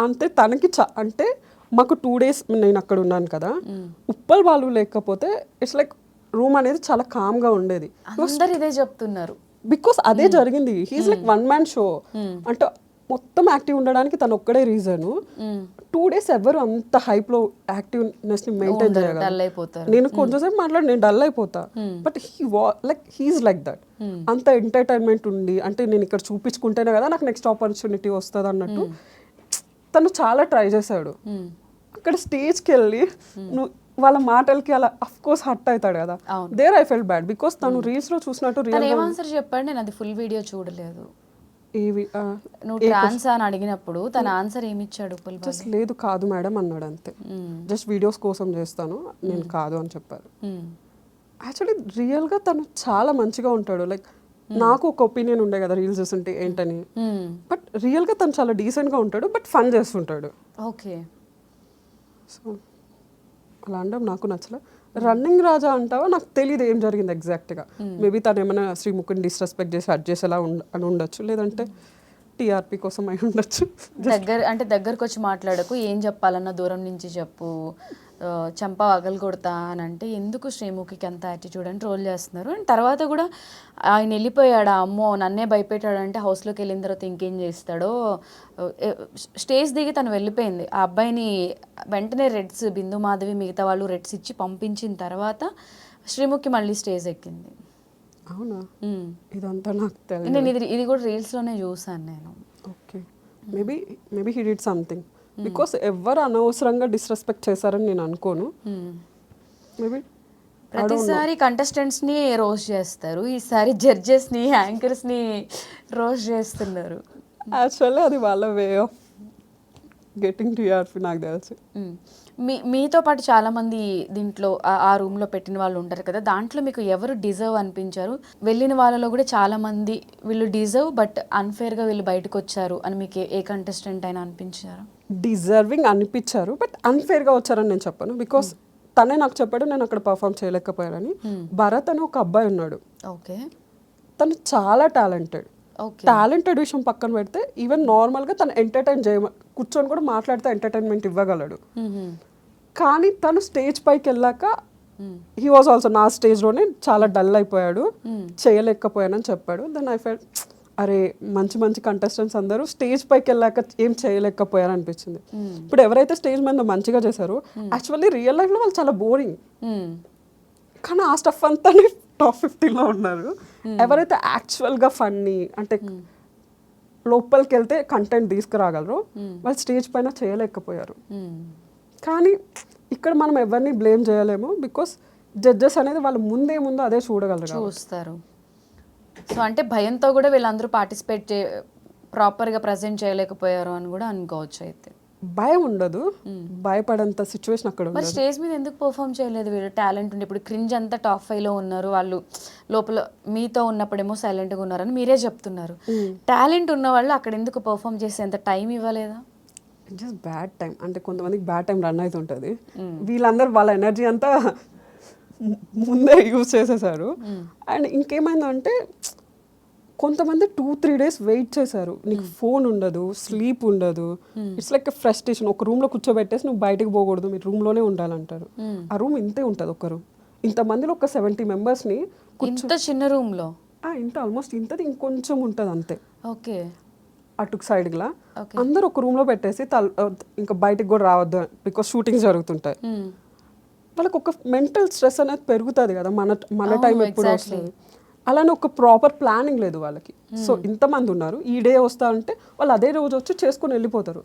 అంటే తనకి అంటే మాకు 2 days నేను అక్కడ ఉన్నాను కదా, ఉప్పల్ వాళ్ళు లేకపోతే ఇట్స్ లైక్ రూమ్ అనేది చాలా కామ్గా ఉండేది. అందరు ఇదే చెప్తున్నారు, బికాస్ అదే జరిగింది. He's like 1 man show. అంటే మొత్తం యాక్టివ్ ఉండడానికి తను ఒక్కడే రీజన్. 2 days ఎవరు అంత హైప్ లో యాక్టివ్నెస్ ని మెయింటైన్ చేయగలరు? నేను కొంచెంసేపు మాట్లాడి నేను డల్ అయిపోతా, బట్ హీఈస్ లైక్ దట్. అంత ఎంటర్టైన్మెంట్ ఉండి, అంటే నేను ఇక్కడ చూపించుకుంటేనే కదా నాకు నెక్స్ట్ ఆపర్చునిటీ వస్తుంది అన్నట్టు తను చాలా ట్రై చేశాడు. అక్కడ స్టేజ్కి వెళ్ళి నువ్వు వాళ్ళ మాటలకి అలా అఫ్ కోర్స్ హర్ట్ అవుతాడు కదా. There I felt bad because తను రీల్స్ లో చూసినట్టు రియల్ ఏం ఆన్సర్ చెప్పాడు? నేను అది ఫుల్ వీడియో చూడలేదు. ఏవి నువ్వు ట్రాన్స్ అని అడిగినప్పుడు తన ఆన్సర్ ఏమి ఇచ్చాడు? జస్ట్ లేదు కాదు మేడం అన్నాడు అంతే. జస్ట్ వీడియోస్ కోసం చేస్తాను నేను కాదు అని చెప్పారు. యాక్చువల్లీ రియల్గా తను చాలా మంచిగా ఉంటాడు. లైక్ నాకు ఒక ఒపీనియన్ ఉండే కదా రీల్స్ చూస్తుంటే ఏంటని, బట్ రియల్గా తను చాలా డీసెంట్గా ఉంటాడు, బట్ ఫన్ చేస్తుంటాడు. ఓకే, సో అలా అనడం నాకు నచ్చలే. రన్నింగ్ రాజా అంటావా నాకు తెలియదు ఏం జరిగింది ఎగ్జాక్ట్గా. మేబీ తను ఏమైనా శ్రీముఖిని డిస్రెస్పెక్ట్ చేసి అడ్ చేసేలా అని ఉండొచ్చు, లేదంటే టీఆర్పీ కోసం అయి ఉండొచ్చు. దగ్గరకు వచ్చి మాట్లాడకు, ఏం చెప్పాలన్నా దూరం నుంచి చెప్పు, చంప వగలు కొడతా అని అంటే ఎందుకు శ్రీముఖికి అంత యాటిట్యూడ్ అని ట్రోల్ చేస్తున్నారు. అండ్ తర్వాత కూడా ఆయన వెళ్ళిపోయాడా, అమ్మో నన్నే భయపెట్టాడంటే హౌస్లోకి వెళ్ళిన తర్వాత ఇంకేం చేస్తాడో. స్టేజ్ దిగి తను వెళ్ళిపోయింది. ఆ అబ్బాయిని వెంటనే రెడ్స్ బిందు మాధవి మిగతా వాళ్ళు రెడ్స్ ఇచ్చి పంపించిన తర్వాత శ్రీముఖి మళ్ళీ స్టేజ్ ఎక్కింది. అవునా? ఇదంతా నాకు తెలియదు. నేను ఇది కూడా రీల్స్లోనే చూసాను నేను. Okay, maybe he did something, because ఎవరు అనవసరంగా డిస్రెస్పెక్ట్ చేశారని నేను అనుకోను. మేబీ ప్రతిసారి కంటెస్టెంట్స్ని రోస్ట్ చేస్తారు, ఈసారి జడ్జెస్ని యాంకర్స్ని రోస్ట్ చేస్తున్నారు. యాక్చువల్లీ అది వాళ్ళ వే ఆఫ్ గెటింగ్ టీఆర్పీ నాకు తెలుసు. మీతో పాటు చాలామంది దీంట్లో ఆ రూమ్లో పెట్టిన వాళ్ళు ఉంటారు కదా, దాంట్లో మీకు ఎవరు డిజర్వ్ అనిపించారు? వెళ్ళిన వాళ్ళలో కూడా చాలామంది వీళ్ళు డిజర్వ్ బట్ అన్ఫేర్గా వీళ్ళు బయటకు వచ్చారు అని మీకు ఏ కంటెస్టెంట్ అయినా అనిపించారు? డిజర్వింగ్ అనిపించారు, బట్ అన్ఫేర్గా వచ్చారని నేను చెప్పను. బికాస్ తనే నాకు చెప్పాడు నేను అక్కడ పర్ఫామ్ చేయలేకపోయానని. భరత్ అని ఒక అబ్బాయి ఉన్నాడు. ఓకే, తను చాలా టాలెంటెడ్. టాలెంటెడ్ విషయం పక్కన పెడితే ఈవెన్ నార్మల్గా తను ఎంటర్టైన్ కూర్చొని కూడా మాట్లాడితే ఎంటర్టైన్మెంట్ ఇవ్వగలడు. కానీ తను స్టేజ్ పైకి వెళ్ళాక హీ వాజ్ ఆల్సో నా స్టేజ్లోనే చాలా డల్ అయిపోయాడు, చేయలేకపోయానని చెప్పాడు. దెన్ ఐ ఫెల్ట్ అరే మంచి మంచి కంటెస్టెంట్స్ అందరూ స్టేజ్ పైకి వెళ్ళాక ఏం చేయలేకపోయారు అనిపించింది. ఇప్పుడు ఎవరైతే స్టేజ్ మీద మంచిగా చేశారో యాక్చువల్లీ రియల్ లైఫ్లో వాళ్ళు చాలా బోరింగ్, కానీ ఆ స్టఫ్ అంతా టాప్ 50లో ఉన్నారు. ఎవరైతే యాక్చువల్గా ఫన్నీ అంటే లోపలికి వెళ్తే కంటెంట్ తీసుకురాగలరు వాళ్ళు స్టేజ్ పైన చేయలేకపోయారు. కానీ ఇక్కడ మనం ఎవరిని బ్లేమ్ చేయలేము, బికాస్ జడ్జెస్ అనేది వాళ్ళు ముందో అదే చూస్తారు. సో అంటే భయంతో కూడా వీళ్ళందరూ పార్టిసిపేట్ ప్రాపర్గా ప్రజెంట్ చేయలేకపోయారు అని కూడా అనుకోవచ్చు. అయితే భయం ఉండదు, భయపడంత సిచ్యువేషన్ అక్కడ మరి స్టేజ్ మీద ఎందుకు పర్ఫామ్ చేయలేదు? వీళ్ళు టాలెంట్ ఉండి ఇప్పుడు క్రింజ్ అంతా టాప్ 5లో ఉన్నారు, వాళ్ళు లోపల మీతో ఉన్నప్పుడేమో సైలెంట్గా ఉన్నారని మీరే చెప్తున్నారు. టాలెంట్ ఉన్న వాళ్ళు అక్కడ ఎందుకు పర్ఫామ్ చేసేంత టైం ఇవ్వలేదా? జస్ట్ బ్యాడ్ టైం, అంటే కొంతమందికి బ్యాడ్ టైం రన్ అవుతుంటుంది. వీళ్ళందరూ వాళ్ళ ఎనర్జీ అంతా ముందే యూజ్ చేసేసారు. అండ్ ఇంకేమైందంటే కొంతమంది 2-3 డేస్ వెయిట్ చేశారు. నీకు ఫోన్ ఉండదు, స్లీప్ ఉండదు. It's like frustration. ఒక రూమ్లో కూర్చోబెట్టేసి నువ్వు బయటకు పోకూడదు, మీరు రూమ్లోనే ఉండాలంటారు. ఆ రూమ్ ఇంతే ఉంటుంది, ఒక రూమ్. ఇంతమందిలో ఒక 70 మెంబర్స్ని ఇంత చిన్న రూమ్లో ఇంత ఆల్మోస్ట్ ఇంతది, ఇంకొంచెం ఉంటుంది అంతే. ఓకే, అటుకు సైడ్లా అందరూ ఒక రూమ్లో పెట్టేసి ఇంకా బయటకు కూడా రావద్దు, బికాస్ షూటింగ్స్ జరుగుతుంటాయి. వాళ్ళకి ఒక మెంటల్ స్ట్రెస్ అనేది పెరుగుతుంది కదా, మన టైం ఎప్పుడు వస్తుంది. అలానే ఒక ప్రాపర్ ప్లానింగ్ లేదు వాళ్ళకి. సో ఇంతమంది ఉన్నారు, ఈ డే వస్తా అంటే వాళ్ళు అదే రోజు వచ్చి చేసుకొని వెళ్ళిపోతారు.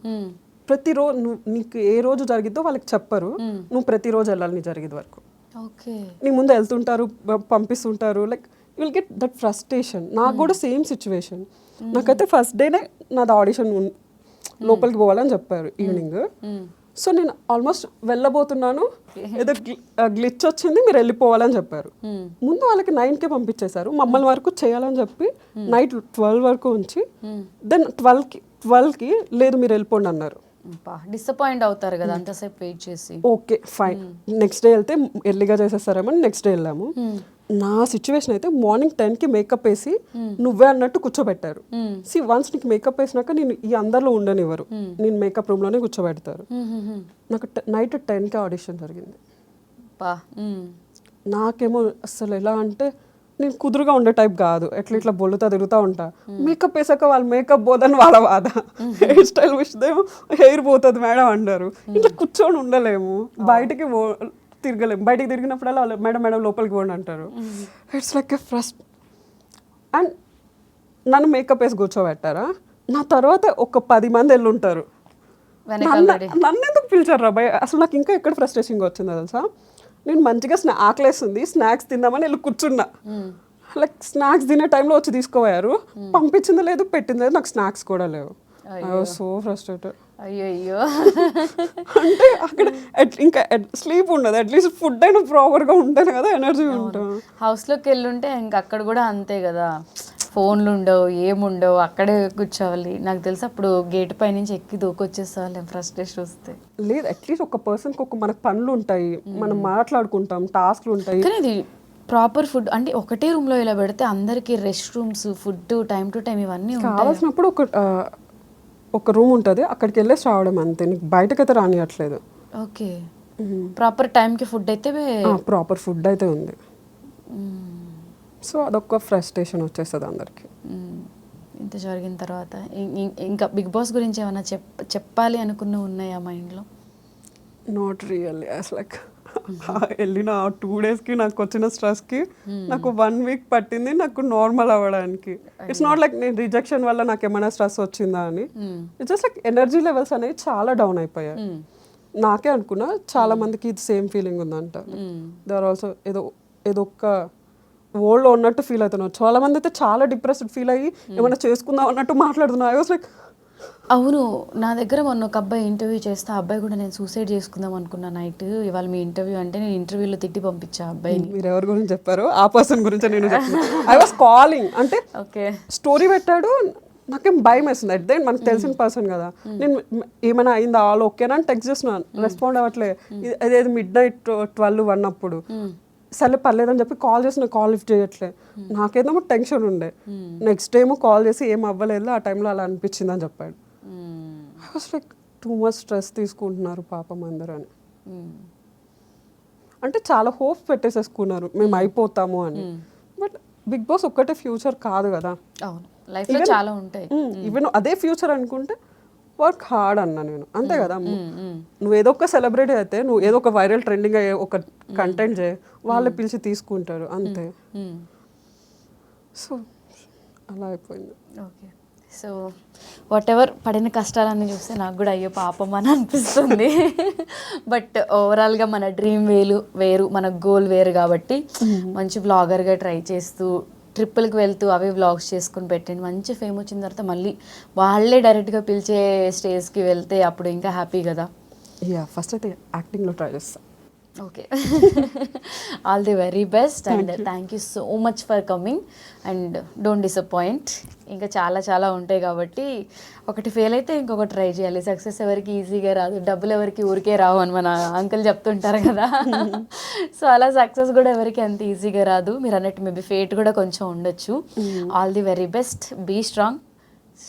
ప్రతిరోజు నీకు ఏ రోజు జరిగిద్దో వాళ్ళకి చెప్పరు, నువ్వు ప్రతిరోజు వెళ్ళాలి నీ జరిగేది వరకు. ఓకే, నీ ముందు వెళ్తుంటారు, పంపిస్తుంటారు. Like you will get that frustration. నాకు కూడా సేమ్ సిచ్యువేషన్. నాకైతే ఫస్ట్ డేనే నాది ఆడిషన్ లోపలికి పోవాలని చెప్పారు ఈవినింగ్. సో నేను ఆల్మోస్ట్ వెళ్ళబోతున్నాను, ఏదో గ్లిచ్ వచ్చింది, మీరు వెళ్ళిపోవాలని చెప్పారు. ముందు వాళ్ళకి 9కే పంపించేశారు, మమ్మల్ని వరకు చేయాలని చెప్పి నైట్ 12 వరకు ఉంచి దెన్ 12కి లేదు మీరు వెళ్ళిపోండి అన్నారు. డిసప్పాయింట్ అవుతారు కదా అంతసేపు వెయిట్ చేసి. ఓకే ఫైన్, నెక్స్ట్ డే వెళ్తే ఎర్లీగా చేసేస్తారేమో నెక్స్ట్ డే వెళ్ళాము. నా సిచ్యువేషన్ అయితే మార్నింగ్ 10కి మేకప్ వేసి నువ్వే అన్నట్టు కూర్చోబెట్టారు. వన్స్ నీకు మేకప్ వేసినాక నేను ఈ అందరిలో ఉండనివ్వరు, నేను మేకప్ రూమ్లోనే కూర్చోబెడతారు. నాకు నైట్ 10కి ఆడిషన్ జరిగింది. నాకేమో అసలు ఎలా అంటే, నేను కుదురుగా ఉండే టైప్ కాదు, ఇట్లా బొల్లుతా తిరుగుతూ ఉంటా. మేకప్ వేసాక వాళ్ళు మేకప్ పోదని వాళ్ళ బాధ, హెయిర్ స్టైల్ విషయమో హెయిర్ పోతుంది మేడం అంటారు. ఇట్లా కూర్చొని ఉండలేము, బయటికి తిరగలేము. బయటికి తిరిగినప్పుడల్లా వాళ్ళు మేడం లోపలికి పోండి అంటారు. It's like a frust. And నన్ను మేకప్ వేసి కూర్చోబెట్టారా, నా తర్వాత ఒక 10 మంది వెళ్ళుంటారు. నన్ను ఎందుకు పిలిచారు రా భయ్? అసలు నాకు ఇంకా ఎక్కడ ఫ్రస్ట్రేషన్గా వచ్చిందో తెలుసా, నేను మంచిగా ఆకలేస్తుంది, స్నాక్స్ తిందామని వెళ్ళి కూర్చున్నా. లైక్ స్నాక్స్ తినే టైంలో వచ్చి తీసుకోపోయారు, పంపించింది లేదు, పెట్టింది లేదు, నాకు స్నాక్స్ కూడా లేవు. I was so frustrated. అయ్యో, అంటే అక్కడ ఇంకా స్లీప్ ఉండదు, అట్లీస్ట్ ఫుడ్ అయినా ప్రాపర్గా ఉంటేనే కదా ఎనర్జీ ఉంటాం. హౌస్లోకి వెళ్ళుంటే ఇంకా అక్కడ కూడా అంతే కదా, ఫోన్లు ఉండవు, ఏముండవు, అక్కడే కూర్చోవాలి. నాకు తెలిసి అప్పుడు గేట్ పై నుంచి ఎక్కి దూకొచ్చేసేవాళ్ళం ఫ్రస్ట్రేషన్ వస్తే. లేదు, అట్లీస్ట్ ఒక పర్సన్కి మనకు పనులు ఉంటాయి, మనం మాట్లాడుకుంటాం, టాస్క్లు ఉంటాయి. కానీ ఇది ప్రాపర్ ఫుడ్ అంటే ఒకటే రూమ్లో ఇలా పెడితే అందరికీ rest rooms, food time to time ఇవన్నీ కావాల్సినప్పుడు ఒక రూమ్ ఉంటుంది, అక్కడికి వెళ్ళేసి రావడం అంతే, నీకు బయటకైతే రానియట్లేదు. ఓకే, ప్రాపర్ టైంకి ఫుడ్ అయితే ప్రాపర్ ఫుడ్ అయితే ఉంది. సో అదొక ఫ్రస్ట్రేషన్ వచ్చేస్తుంది అందరికి. ఇంత జరిగిన తర్వాత ఇంకా బిగ్ బాస్ గురించి ఏమైనా చెప్పాలి అనుకున్నవి ఉన్నాయా మైండ్లో? Not really. లైక్ వెళ్ళిన 2 డేస్కి నాకు వచ్చిన స్ట్రెస్కి నాకు 1 వీక్ పట్టింది నాకు నార్మల్ అవ్వడానికి. ఇట్స్ నాట్ లైక్ నేను రిజెక్షన్ వల్ల నాకు ఏమైనా స్ట్రెస్ వచ్చిందా అని. It's just like energy levels అనేవి చాలా డౌన్ అయిపోయాయి. నాకే అనుకున్నా చాలా మందికి ఇది సేమ్ ఫీలింగ్ ఉందంట. దర్ ఆల్సో ఏదో ఒక వరల్డ్లో ఉన్నట్టు ఫీల్ అవుతున్నారు. చాలా మంది అయితే చాలా డిప్రెస్డ్ ఫీల్ అయ్యి ఏమైనా చేసుకుందాం అన్నట్టు మాట్లాడుతున్నారు. ఐ వాస్ లైక్ అవును, నా దగ్గర మొన్న ఒక అబ్బాయి ఇంటర్వ్యూ చేస్తే, ఆ అబ్బాయి కూడా నేను సూసైడ్ చేసుకుందాం అనుకున్నా నైట్. ఇవాళ మీ ఇంటర్వ్యూ అంటే నేను ఇంటర్వ్యూలో తిట్టి పంపించా అబ్బాయిని. మీరు ఎవరి గురించి చెప్పారు? ఆ పర్సన్ గురించి నేను చెప్తున్నా. ఐ వాస్ కాలింగ్ అంటే ఓకే, స్టోరీ పెట్టాడు, నాకేం భయం వేస్తుంది. అట్ దెన్ మనకు తెలిసిన పర్సన్ కదా, నేను ఏమైనా అయిందా ఆల్ ఓకేనా అని టెక్స్ట్ చేస్తున్నాను, రెస్పాండ్ అవ్వట్లే. అదేది midnight 12-1 అప్పుడు సరే పర్లేదని చెప్పి కాల్ చేసిన, కాల్ లిఫ్ట్ చేయట్లే. నాకేదేమో టెన్షన్ ఉండే. నెక్స్ట్ ఏమో కాల్ చేసి ఏం అవ్వలేదు, ఆ టైంలో అలా అనిపించింది అని చెప్పాడు. I was like two much stress తీసుకుంటున్నారు పాపం అందరూ అని. అంటే చాలా హోప్స్ పెట్టేసేసుకున్నారు మేము అయిపోతాము అని. బట్ బిగ్ బాస్ ఒక్కటే ఫ్యూచర్ కాదు కదా, లైఫ్లో చాలా ఉంటాయి. ఈవెన్ అదే ఫ్యూచర్ అనుకుంటే వర్క్ హార్డ్ అన్నా నేను, అంతే కదా. నువ్వు ఏదో ఒక సెలబ్రిటీ అయితే, నువ్వు ఏదో ఒక వైరల్ ట్రెండింగ్ అయ్యే ఒక కంటెంట్ చేయి, వాళ్ళే పిలిచి తీసుకుంటారు అంతే. సో అలా అయిపోయింది. ఓకే, సో వాట్ ఎవర్ పడిన కష్టాలన్నీ చూస్తే నాకు కూడా అయ్యో పాపం అని అనిపిస్తుంది. బట్ ఓవరాల్గా మన డ్రీమ్ వేరు, మన గోల్ వేరు కాబట్టి మంచి బ్లాగర్గా ట్రై చేస్తూ ట్రిప్పులకి వెళ్తూ అవే వ్లాగ్స్ చేసుకుని పెట్టండి. మంచి ఫేమ్ వచ్చిన తర్వాత మళ్ళీ వాళ్ళే డైరెక్ట్గా పిలిచే స్టేజ్కి వెళ్తే అప్పుడు ఇంకా హ్యాపీ కదా. ఫస్ట్ అయితే యాక్టింగ్లో ట్రై చేస్తా. Okay all the very best and thank you so much for coming and don't disappoint. ఇంకా చాలా చాలా ఉంటాయి కాబట్టి ఒకటి ఫెయిల్ అయితే ఇంకొకటి ట్రై చేయాలి. సక్సెస్ ఎవరికి ఈజీగా రాదు, డబ్బులు ఎవరికి ఊరికే రావు అని మన అంకుల్ చెప్తుంటారు కదా. సో అలా సక్సెస్ కూడా ఎవరికి అంత ఈజీగా రాదు. మీరు అన్నట్టు మేబీ ఫేట్ కూడా కొంచెం ఉండొచ్చు. All the very best, be strong,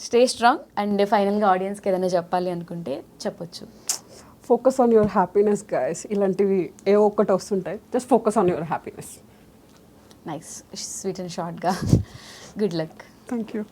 stay strong and ఫైనల్గా ఆడియన్స్కి ఏదైనా చెప్పాలి అనుకుంటే చెప్పొచ్చు. Focus on your happiness guys. ఇలాంటివి ఏ ఒక్కటి వస్తుంటాయి, just focus on your happiness. Nice, sweet and షార్ట్గా. Good luck. Thank you.